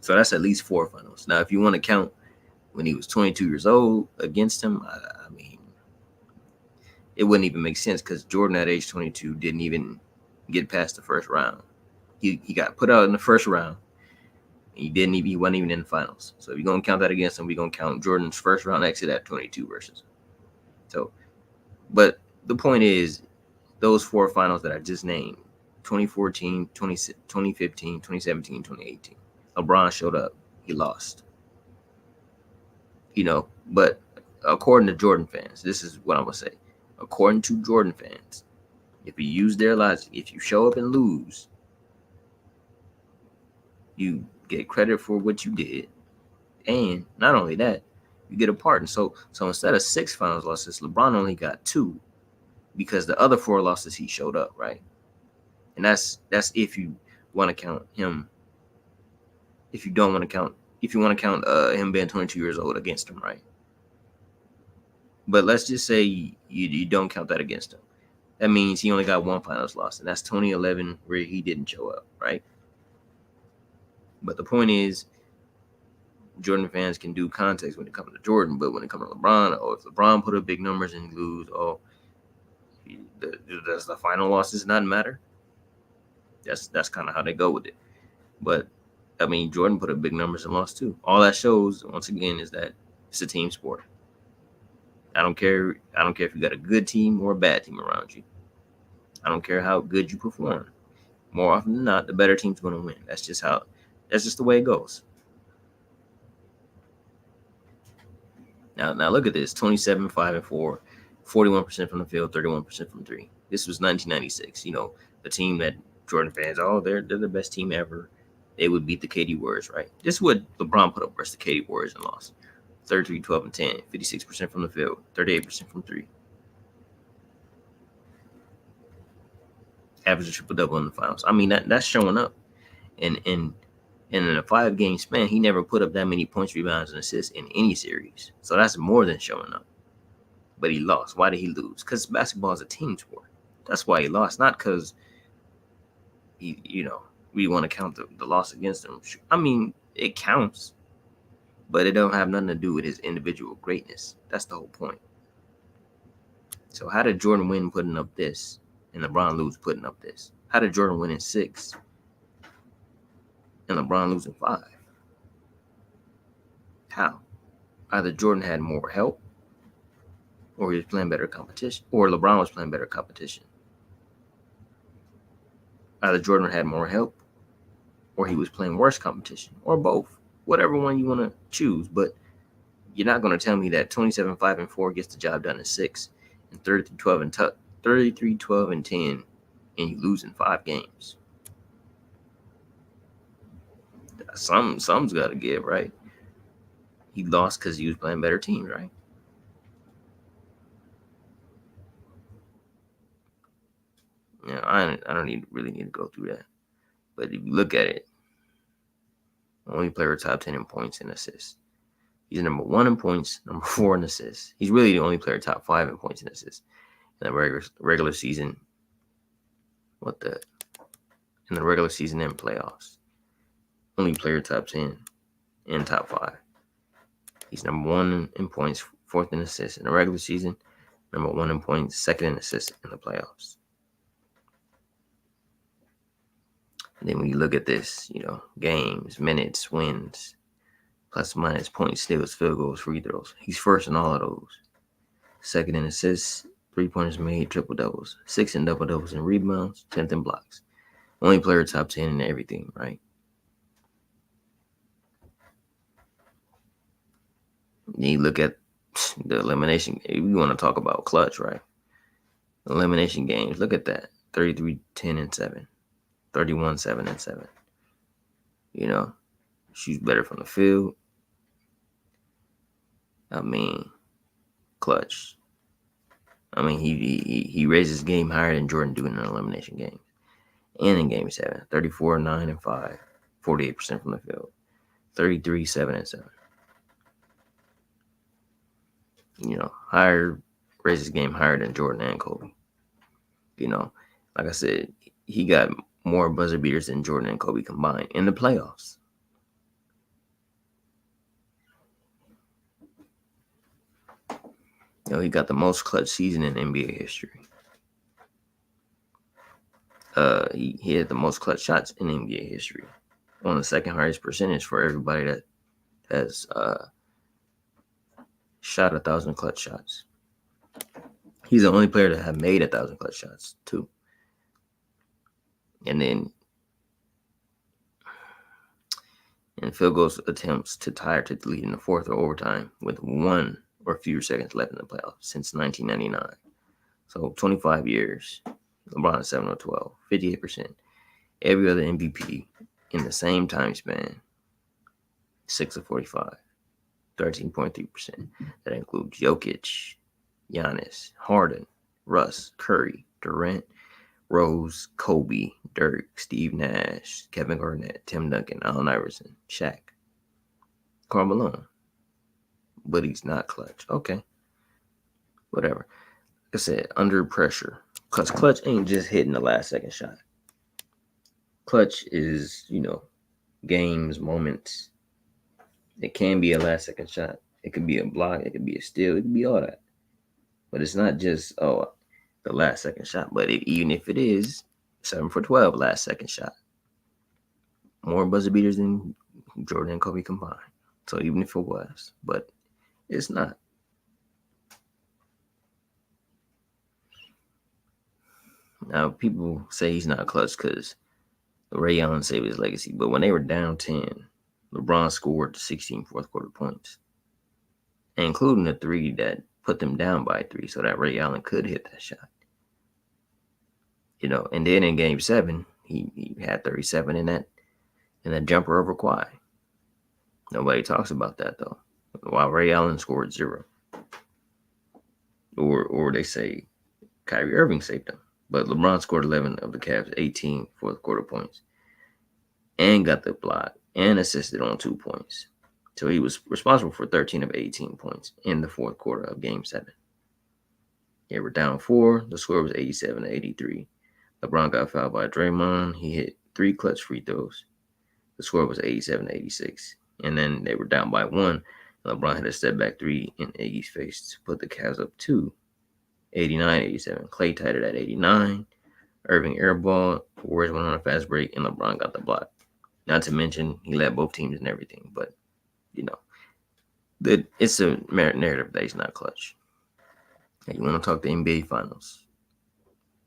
So that's at least 4 finals. Now, if you want to count when he was 22 years old against him, I mean, it wouldn't even make sense because Jordan at age 22 didn't even get past the first round. He got put out in the first round. He wasn't even in the finals. So if you're going to count that against him, we're going to count Jordan's first round exit at 22 versus. So, but the point is, those 4 finals that I just named, 2014, 2015, 2017, 2018, LeBron showed up. He lost. But according to Jordan fans, this is what I'm going to say. According to Jordan fans, if you use their logic, if you show up and lose, you get credit for what you did. And not only that, you get a pardon. So instead of 6 finals losses, LeBron only got 2 because the other 4 losses he showed up, right? And that's if you want to count him. If you don't want to count, if you want to count him being 22 years old against him, right? But let's just say you don't count that against him. That means he only got 1 finals loss, and that's 2011 where he didn't show up, right? But the point is, Jordan fans can do context when it comes to Jordan, but when it comes to LeBron, if LeBron put up big numbers and lose, does the final losses not matter? That's kind of how they go with it. But I mean, Jordan put up big numbers and lost too. All that shows, once again, is that it's a team sport. I don't care if you got a good team or a bad team around you. I don't care how good you perform. More often than not, the better team's going to win. That's just the way it goes. Now look at this: 27, 5, and 4, 41% from the field, 31% from 3. This was 1996. The team that Jordan fans, they're the best team ever. They would beat the KD Warriors, right? This is what LeBron put up versus the KD Warriors and lost. 33, 12, and 10, 56% from the field, 38% from 3. Average a triple-double in the finals. I mean, that's showing up. And in a 5-game span, he never put up that many points, rebounds, and assists in any series. So that's more than showing up. But he lost. Why did he lose? Because basketball is a team sport. That's why he lost. Not because we want to count the loss against him. I mean, it counts, but it don't have nothing to do with his individual greatness. That's the whole point. So how did Jordan win putting up this and LeBron lose putting up this? How did Jordan win in 6 and LeBron losing 5? How? Either Jordan had more help, or he was playing better competition, or LeBron was playing better competition. Either Jordan had more help, or he was playing worse competition, or both. Whatever one you want to choose. But you're not going to tell me that 27-5-4 gets the job done in 6 and 33-12-10, and you lose in 5 games. Some's got to give, right? He lost because he was playing better teams, right? I don't really need to go through that. But if you look at it, only player top 10 in points and assists. He's number 1 in points, number 4 in assists. He's really the only player top 5 in points and assists in the regular season. In the regular season and playoffs. Only player top 10 and top 5. He's number 1 in points, 4th in assists in the regular season, number 1 in points, 2nd in assists in the playoffs. And then when you look at this, games, minutes, wins, plus minus points, steals, field goals, free throws. He's first in all of those. 2nd in assists, 3-pointers made, triple doubles, 6th in double doubles and rebounds, 10th in blocks. Only player top 10 in everything, right? Then you look at the elimination. If you want to talk about clutch, right? Elimination games. Look at that. 33-10-7. 31-7-7. Shoots better from the field. Clutch. He raised his game higher than Jordan doing in an elimination game. And in game 7, 34-9-5, 48% from the field. 33-7-7. Raised his game higher than Jordan and Kobe. Like I said, he got more buzzer beaters than Jordan and Kobe combined in the playoffs. He got the most clutch season in NBA history. He had the most clutch shots in NBA history. On the 2nd highest percentage for everybody that has shot 1,000 clutch shots. He's the only player to have made 1,000 clutch shots, too. And then in field goals attempts to tie or to the lead in the 4th or overtime with 1 or fewer seconds left in the playoffs since 1999. So 25 years. LeBron 7 of 12, 58%. Every other MVP in the same time span, 6 of 45, 13.3%. That includes Jokic, Giannis, Harden, Russ, Curry, Durant, Rose, Kobe, Dirk, Steve Nash, Kevin Garnett, Tim Duncan, Allen Iverson, Shaq, Karl Malone. But he's not clutch. Okay. Whatever. Like I said, under pressure. Because clutch ain't just hitting the last second shot. Clutch is, games, moments. It can be a last second shot. It could be a block. It could be a steal. It could be all that. But it's not just, the last second shot. But even if it is, 7 for 12 last second shot. More buzzer beaters than Jordan and Kobe combined. So even if it was. But it's not. Now, people say he's not clutch because Ray Allen saved his legacy. But when they were down 10, LeBron scored 16 fourth quarter points, including the 3 that put them down by 3 so that Ray Allen could hit that shot. And then in game 7, he had 37 in that jumper over Kawhi. Nobody talks about that, though. While Ray Allen scored 0. Or they say Kyrie Irving saved him. But LeBron scored 11 of the Cavs' 18 fourth quarter points and got the block and assisted on 2 points. So he was responsible for 13 of 18 points in the 4th quarter of Game 7. They were down 4. The score was 87-83. LeBron got fouled by Draymond. He hit 3 clutch free throws. The score was 87-86. And then they were down by 1. LeBron had a step back 3 in Iggy's face to put the Cavs up 2. 89, 87. Clay tied it at 89. Irving airball. Warriors went on a fast break, and LeBron got the block. Not to mention, he led both teams and everything. But, it's a narrative that he's not clutch. Hey, you want to talk the NBA Finals?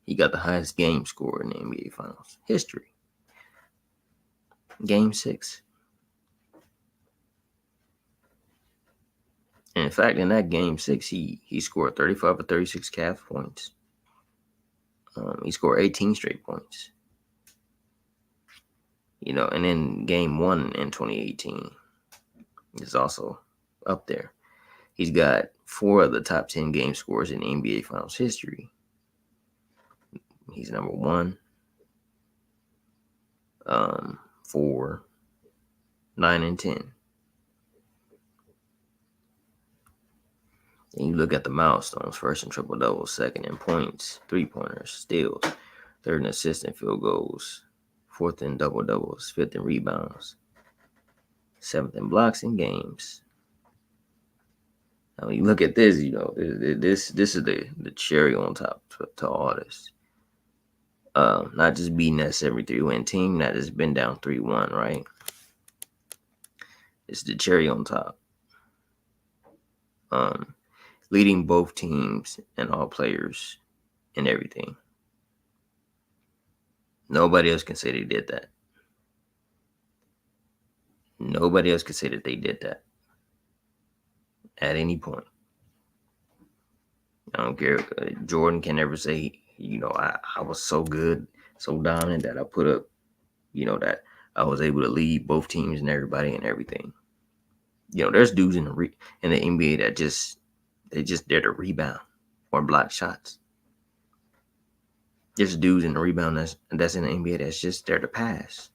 He got the highest game score in the NBA Finals history. Game 6. And in fact, in that Game 6, he scored 35 or 36 calf points. He scored 18 straight points. And then Game 1 in 2018 is also up there. He's got 4 of the top 10 game scores in the NBA Finals history. He's number 1, 4, 9, and 10. And you look at the milestones: first in triple doubles, second in points, 3-pointers, steals, third in assists and field goals, fourth in double doubles, fifth in rebounds, seventh in blocks and games. Now, when you look at this, this is the cherry on top to all this. Not just beating that 73-win team that has been down 3-1, right? It's the cherry on top. Leading both teams and all players and everything. Nobody else can say they did that. Nobody else can say that they did that at any point. I don't care. Jordan can never say, I was so good, so dominant that I put up, that I was able to lead both teams and everybody and everything. There's dudes in the NBA that they just there to rebound or block shots. There's dudes in the rebound that's in the NBA that's just there to pass.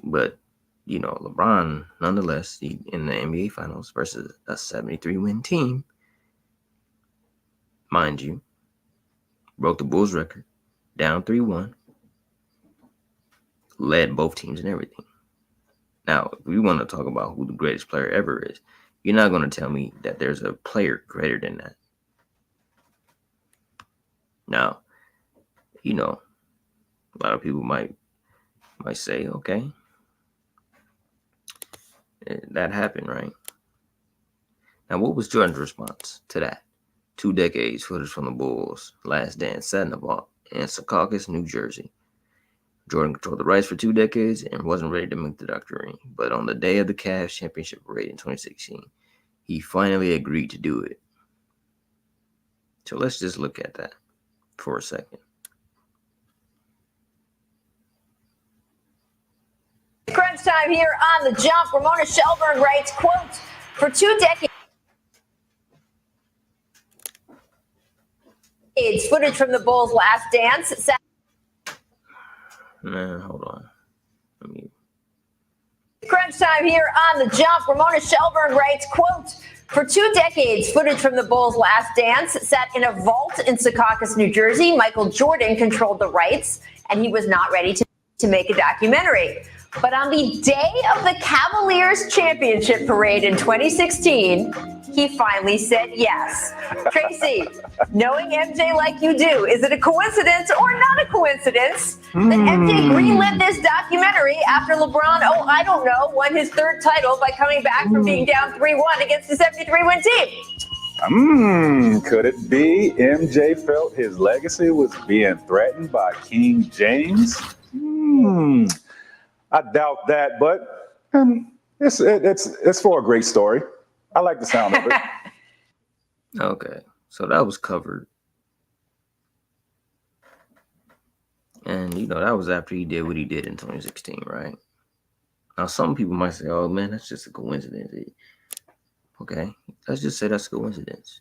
But LeBron, nonetheless, in the NBA Finals versus a 73-win team, mind you, broke the Bulls record, down 3-1, led both teams and everything. Now, if we want to talk about who the greatest player ever is, you're not going to tell me that there's a player greater than that. Now, a lot of people might say, okay, that happened, right? Now, what was Jordan's response to that? 2 decades footage from the Bulls' last dance sat in the vault in Secaucus, New Jersey. Jordan controlled the rights for 2 decades and wasn't ready to make the doctorate. But on the day of the Cavs championship parade in 2016, he finally agreed to do it. So let's just look at that for a second. Crunch time here on The Jump. Ramona Shelburne writes, quote, for 2 decades, footage from the Bulls' last dance. Hold on. Crunch time here on The Jump. Ramona Shelburne writes, quote, for 2 decades, footage from the Bulls' last dance sat in a vault in Secaucus, New Jersey. Michael Jordan controlled the rights, and he was not ready to make a documentary. But on the day of the Cavaliers championship parade in 2016, he finally said yes. Tracy, knowing MJ like you do, is it a coincidence or not a coincidence that MJ greenlit this documentary after LeBron, won his 3rd title by coming back from being down 3-1 against the 73-win team? Could it be MJ felt his legacy was being threatened by King James? I doubt that, but it's for a great story. I like the sound of it. Okay, so that was covered. And, that was after he did what he did in 2016, right? Now, some people might say, oh, man, that's just a coincidence. Okay, let's just say that's a coincidence.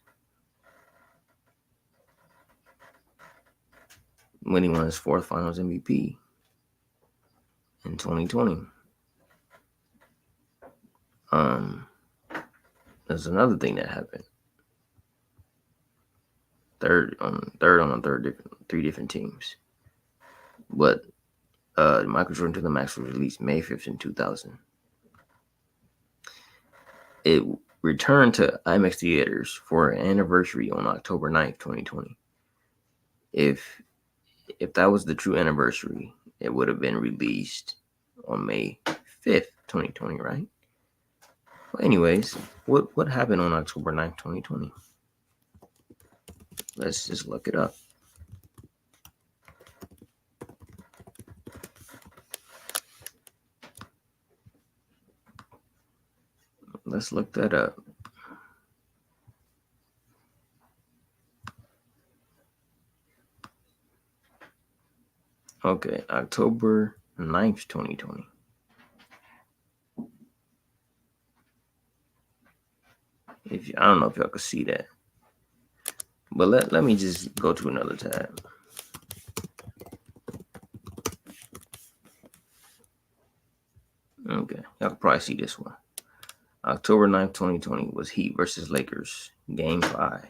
When he won his 4th Finals MVP in 2020. There's another thing that happened. Third on 3 different teams. But Michael Jordan to the Max was released May 5th in 2000. returned to IMAX theaters for an anniversary on October 9th, 2020. If that was the true anniversary, it would have been released on May 5th, 2020, right? Well, anyways, what happened on October 9th, 2020? Let's just look it up. Let's look that up. Okay, October 9th, 2020. I don't know if y'all can see that. But let me just go to another tab. Okay, y'all can probably see this one. October 9th, 2020 was Heat versus Lakers, Game 5.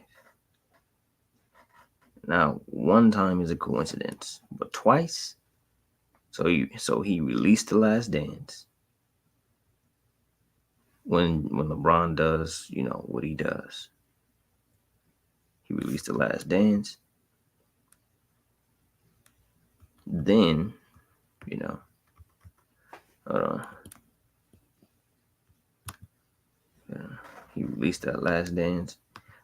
Now, one time is a coincidence, but twice. So he released The Last Dance. When LeBron does, what he does. He released The Last Dance. Then, hold on. He released That Last Dance,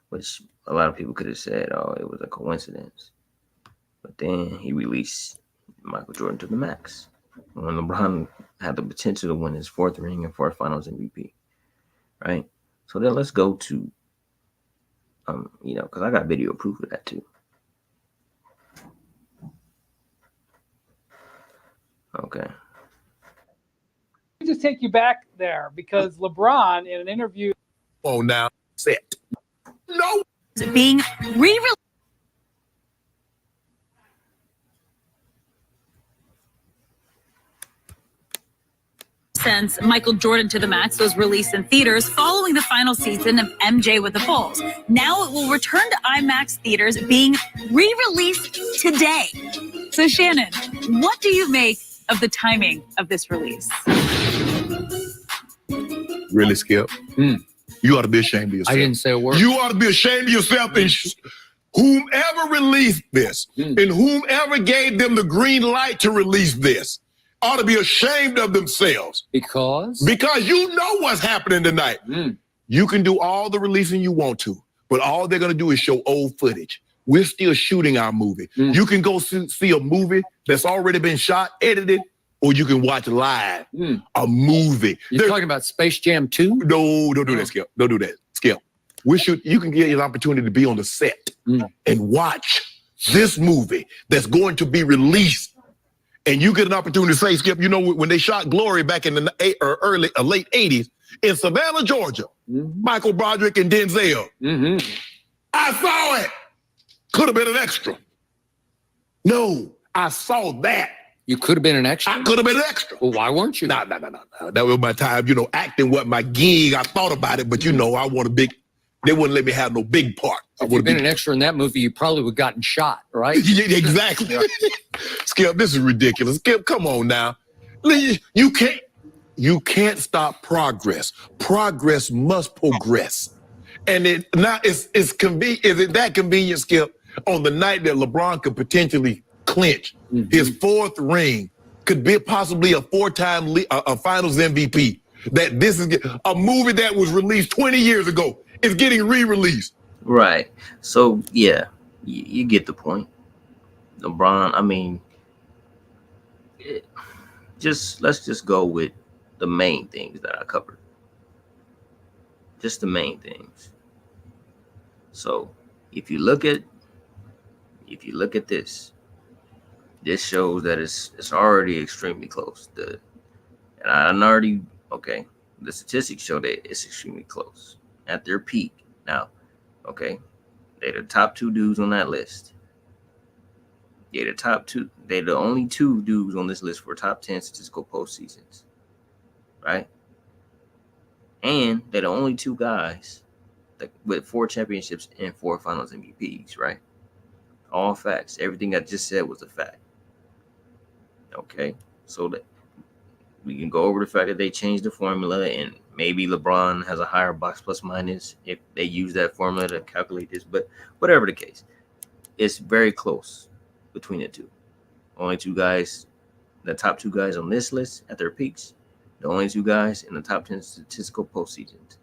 which a lot of people could have said, oh, it was a coincidence. But then he released Michael Jordan to the Max when LeBron had the potential to win his 4th ring and 4th Finals MVP, right? So then let's go to, because I got video proof of that too. Okay. Just take you back there because LeBron in an interview. Oh, now set. No. Being re-released. Since Michael Jordan to the Max was released in theaters following the final season of MJ with the Bulls. Now it will return to IMAX theaters, being re-released today. So Shannon, what do you make of the timing of this release? Really, Skip? You ought to be ashamed of yourself. I didn't say a word. You ought to be ashamed of yourself. And whomever released this and whomever gave them the green light to release this ought to be ashamed of themselves. Because you know what's happening tonight. You can do all the releasing you want to, but all they're going to do is show old footage. We're still shooting our movie. You can go see a movie that's already been shot, edited, or you can watch live a movie. You're talking about Space Jam 2? No, don't do that, Skip. Don't do that, Skip. You can get an opportunity to be on the set and watch this movie that's going to be released. And you get an opportunity to say, Skip, when they shot Glory back in the late 80s in Savannah, Georgia, Michael Broderick and Denzel. I saw it. Could have been an extra. No, I saw that. You could have been an extra? I could have been an extra. Well, why weren't you? No. That was my time, acting wasn't my gig. I thought about it, but I want a big, they wouldn't let me have no big part. If you'd been an extra in that movie, you probably would have gotten shot, right? Yeah, exactly. Skip, this is ridiculous. Skip, come on now. You can't stop progress. Progress must progress. And is it that convenient, Skip, on the night that LeBron could potentially clinch his 4th ring, could be possibly a 4-time a Finals MVP, that this is a movie that was released 20 years ago is getting re-released. Right. So, yeah, you get the point. LeBron, let's just go with the main things that I covered. Just the main things. So, if you look at this shows that it's already extremely close. The statistics show that it's extremely close at their peak. Now, okay, they're the top 2 dudes on that list. They're the only 2 dudes on this list for top 10 statistical postseasons, right? And they're the only 2 guys with 4 championships and 4 Finals MVPs, right? All facts. Everything I just said was a fact. Okay, so We can go over the fact that they changed the formula, and maybe LeBron has a higher box plus minus if they use that formula to calculate this. But whatever the case, it's very close between the two. Only two guys, the top two guys on this list at their peaks, the only two guys in the top 10 statistical postseasons,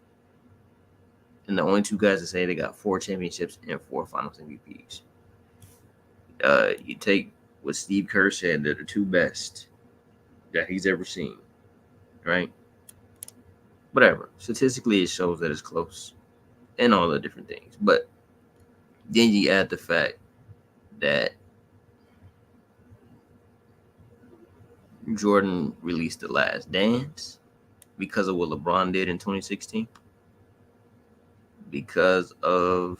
and the only two guys that say they got 4 championships and 4 Finals MVPs. You take what Steve Kerr said, they're the 2 best that he's ever seen, right? Whatever. Statistically, it shows that it's close and all the different things. But then you add the fact that Jordan released The Last Dance because of what LeBron did in 2016. Because of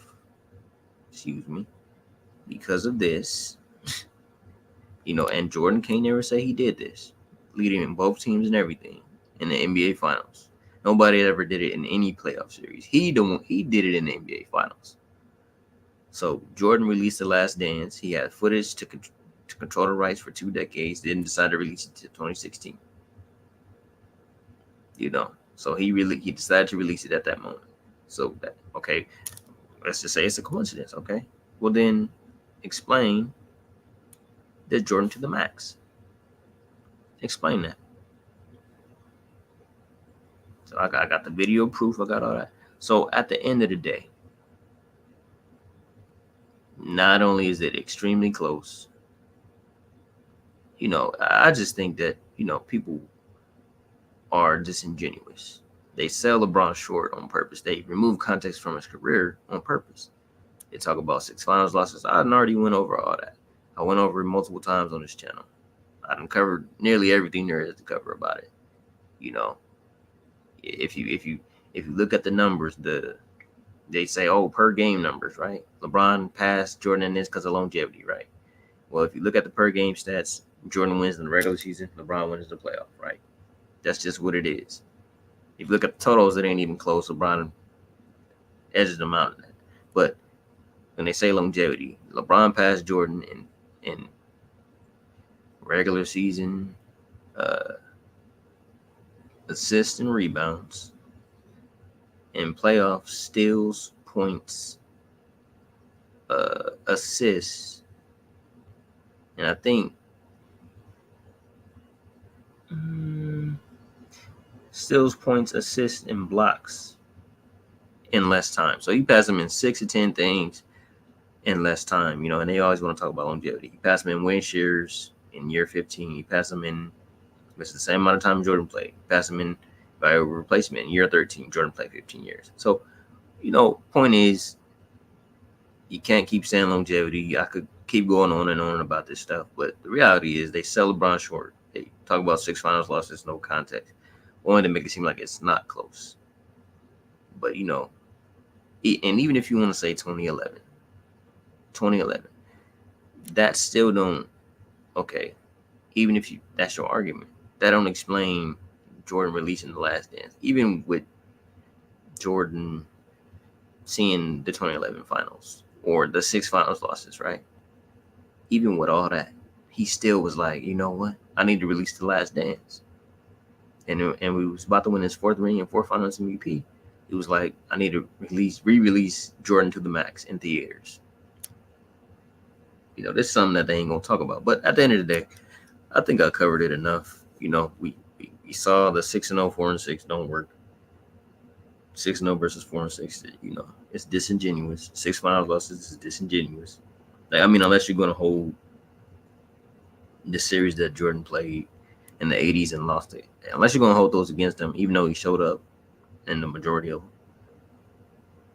this, and Jordan can't never say he did this, leading in both teams and everything in the NBA Finals. Nobody ever did it in any playoff series. He did it in the NBA Finals. So Jordan released The Last Dance. He had footage to control the rights for 2 decades. Didn't decide to release it until 2016. So he decided to release it at that moment. So okay, let's just say it's a coincidence. Okay, well then explain the Jordan to the max. Explain that. So I got the video proof. I got all that. So at the end of the day, not only is it extremely close, I just think that, people are disingenuous. They sell LeBron short on purpose. They remove context from his career on purpose. They talk about 6 finals losses. I already went over all that. I went over it multiple times on this channel. I done covered nearly everything there is to cover about it. If you look at the numbers, they say, per game numbers, right? LeBron passed Jordan in this because of longevity, right? Well, if you look at the per game stats, Jordan wins in the regular season, LeBron wins the playoff, right? That's just what it is. If you look at the totals, it ain't even close. LeBron edges them out. But when they say longevity, LeBron passed Jordan in regular season assists and rebounds, in playoff steals, points, assists, and I think steals, points, assists, and blocks in less time. So he passed him in 6 to 10 things in less time, and they always want to talk about longevity. He passed him in win shares in year 15. He passed him in the same amount of time Jordan played. He passed him in by replacement in year 13. Jordan played 15 years. So, point is, you can't keep saying longevity. I could keep going on and on about this stuff, but the reality is they sell LeBron short. They talk about 6 finals losses, no context. Only to make it seem like it's not close. But, and even if you want to say 2011, that still don't, okay, even if that's your argument, that don't explain Jordan releasing The Last Dance. Even with Jordan seeing the 2011 finals or the 6 finals losses, right? Even with all that, he still was like, you know what? I need to release The Last Dance. And we was about to win his 4th ring and 4 finals MVP. It was like, I need to re-release Jordan to the max in theaters. This is something that they ain't gonna talk about. But at the end of the day, I think I covered it enough. We saw the 6-0, 4-6 don't work. 6-0 versus 4-6, it's disingenuous. 6 finals losses is disingenuous. Unless you're gonna hold the series that Jordan played in the 80s and lost it. Unless you're gonna hold those against him, even though he showed up in the majority of them,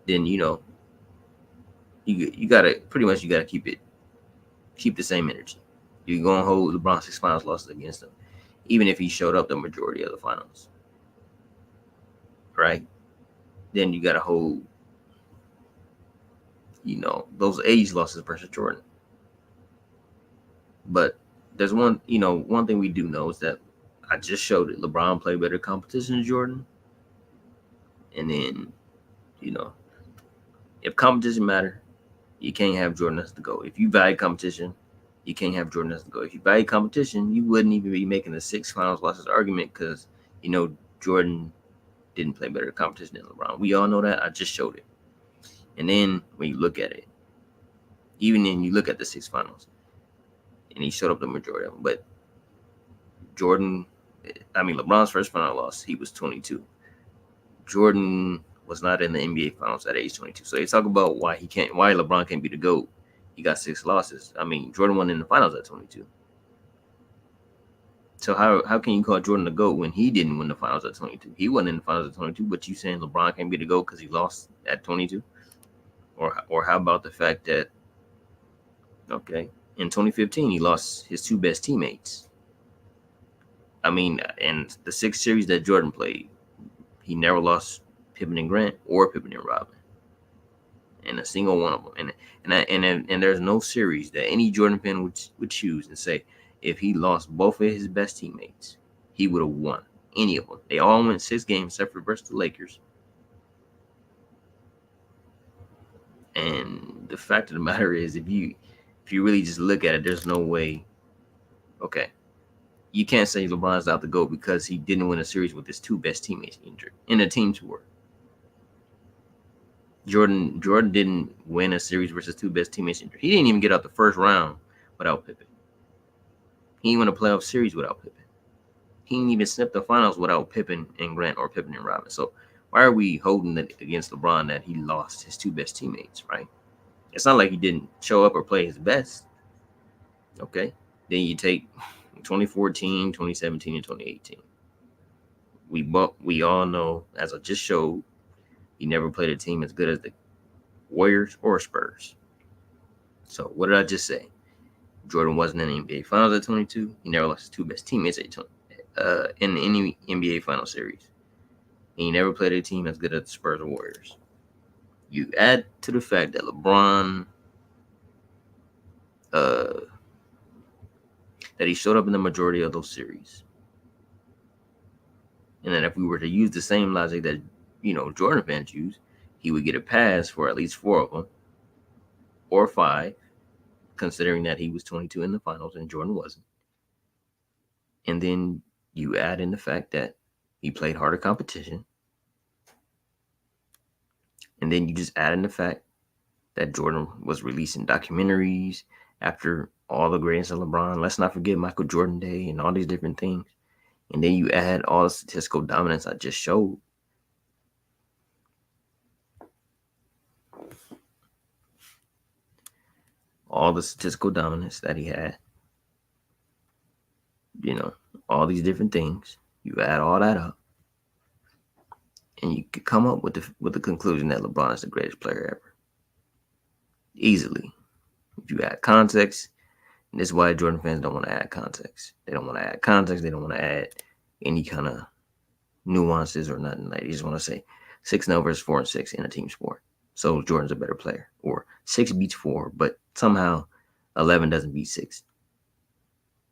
then you gotta keep the same energy. You're gonna hold LeBron 6 finals losses against him, even if he showed up the majority of the finals, right? Then you gotta hold, those age losses versus Jordan. But there's one thing we do know is that I just showed it. LeBron played better competition than Jordan. And then, if competition matter, you can't have Jordan as the GOAT. If you value competition, You can't have Jordan as the GOAT. If you value competition, you wouldn't even be making the 6 finals losses argument because, Jordan didn't play better competition than LeBron. We all know that. I just showed it. And then when you look at it, even then you look at the 6 finals, and he showed up the majority of them. But LeBron's first final loss, he was 22. Jordan was not in the NBA finals at age 22. So they talk about why LeBron can't be the GOAT. He got 6 losses. Jordan won in the finals at 22. So how can you call Jordan the GOAT when he didn't win the finals at 22? He wasn't in the finals at 22, but you saying LeBron can't be the GOAT because he lost at 22? Or how about the fact that, in 2015, he lost his 2 best teammates. In the 6 series that Jordan played, he never lost Pippen and Grant or Pippen and Robin in a single one of them. And there's no series that any Jordan fan would choose and say, if he lost both of his best teammates, he would have won any of them. They all went 6 games except for versus the Lakers. And the fact of the matter is, if you really just look at it, there's no way. Okay, you can't say LeBron's out the GOAT because he didn't win a series with his 2 best teammates injured in a team sport. Jordan didn't win a series versus 2 best teammates injured. He didn't even get out the first round without Pippen. He didn't win a playoff series without Pippen. He didn't even snip the finals without Pippen and Grant or Pippen and Robin. So why are we holding it against LeBron that he lost his 2 best teammates, right? It's not like he didn't show up or play his best. Okay? Then you take 2014, 2017, and 2018. We all know, as I just showed, he never played a team as good as the Warriors or Spurs. So what did I just say? Jordan wasn't in the NBA Finals at 22. He never lost his 2 best teammates in any NBA Final Series. And he never played a team as good as the Spurs or Warriors. You add to the fact that LeBron, that he showed up in the majority of those series. And then if we were to use the same logic that, Jordan fans use, he would get a pass for at least 4 of them, or 5, considering that he was 22 in the finals and Jordan wasn't. And then you add in the fact that he played harder competition. And then you just add in the fact that Jordan was releasing documentaries after all the greatness of LeBron. Let's not forget Michael Jordan Day and all these different things. And then you add all the statistical dominance I just showed. All the statistical dominance that he had. All these different things. You add all that up. And you could come up with the conclusion that LeBron is the greatest player ever. Easily. If you add context, and this is why Jordan fans don't want to add context. They don't want to add context. They don't want to add any kind of nuances or nothing. Like, they just want to say 6-0 versus 4-6 in a team sport. So Jordan's a better player. Or 6 beats 4, but somehow 11 doesn't beat 6.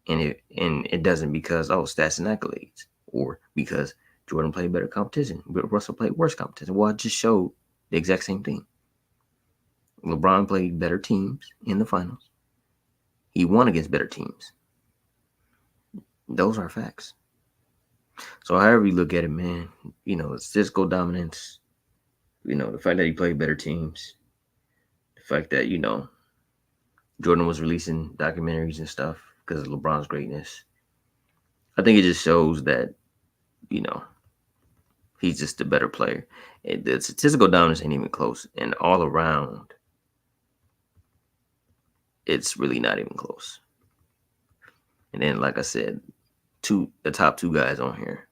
And it doesn't because, stats and accolades. Or because Jordan played better competition, but Russell played worse competition. Well, I just showed the exact same thing. LeBron played better teams in the finals. He won against better teams. Those are facts. So however you look at it, man, it's physical dominance, the fact that he played better teams, the fact that, Jordan was releasing documentaries and stuff because of LeBron's greatness. I think it just shows that, he's just a better player. The statistical dominance ain't even close. And all around, it's really not even close. And then, like I said, the top 2 guys on here.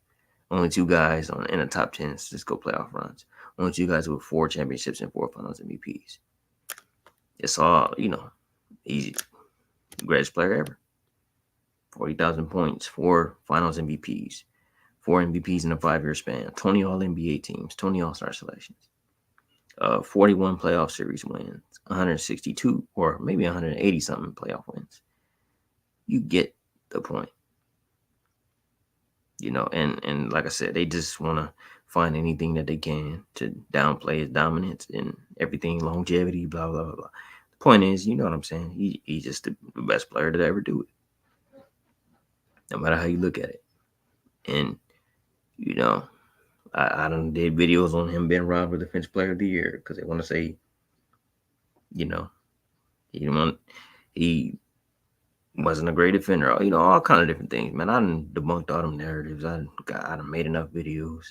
Only 2 guys in the top 10 statistical playoff runs. Only 2 guys with 4 championships and 4 finals MVPs. It's all, easy. Greatest player ever. 40,000 points, 4 finals MVPs. 4 MVPs in a 5-year span, 20 All-NBA teams, 20 All-Star selections, 41 playoff series wins, 162 or maybe 180-something playoff wins. You get the point. And like I said, they just want to find anything that they can to downplay his dominance and everything, longevity, blah, blah, blah, blah. Point is, you know what I'm saying. He's just the best player to ever do it. No matter how you look at it. And, you know, I done did videos on him being robbed with Defensive Player of the Year because they want to say, you know, he wasn't a great defender. You know, all kind of different things, man. I done debunked all them narratives. I done made enough videos.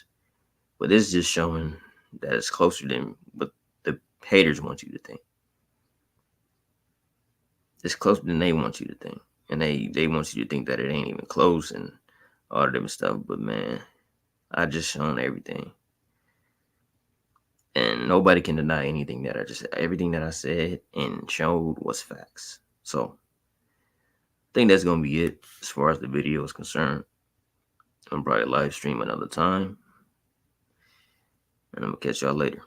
But this is just showing that it's closer than what the haters want you to think. It's closer than they want you to think. And they want you to think that it ain't even close and all the different stuff. But, man, I just shown everything. And nobody can deny anything everything that I said and showed was facts. So I think that's going to be it as far as the video is concerned. I'm probably live stream another time. And I'm going to catch y'all later.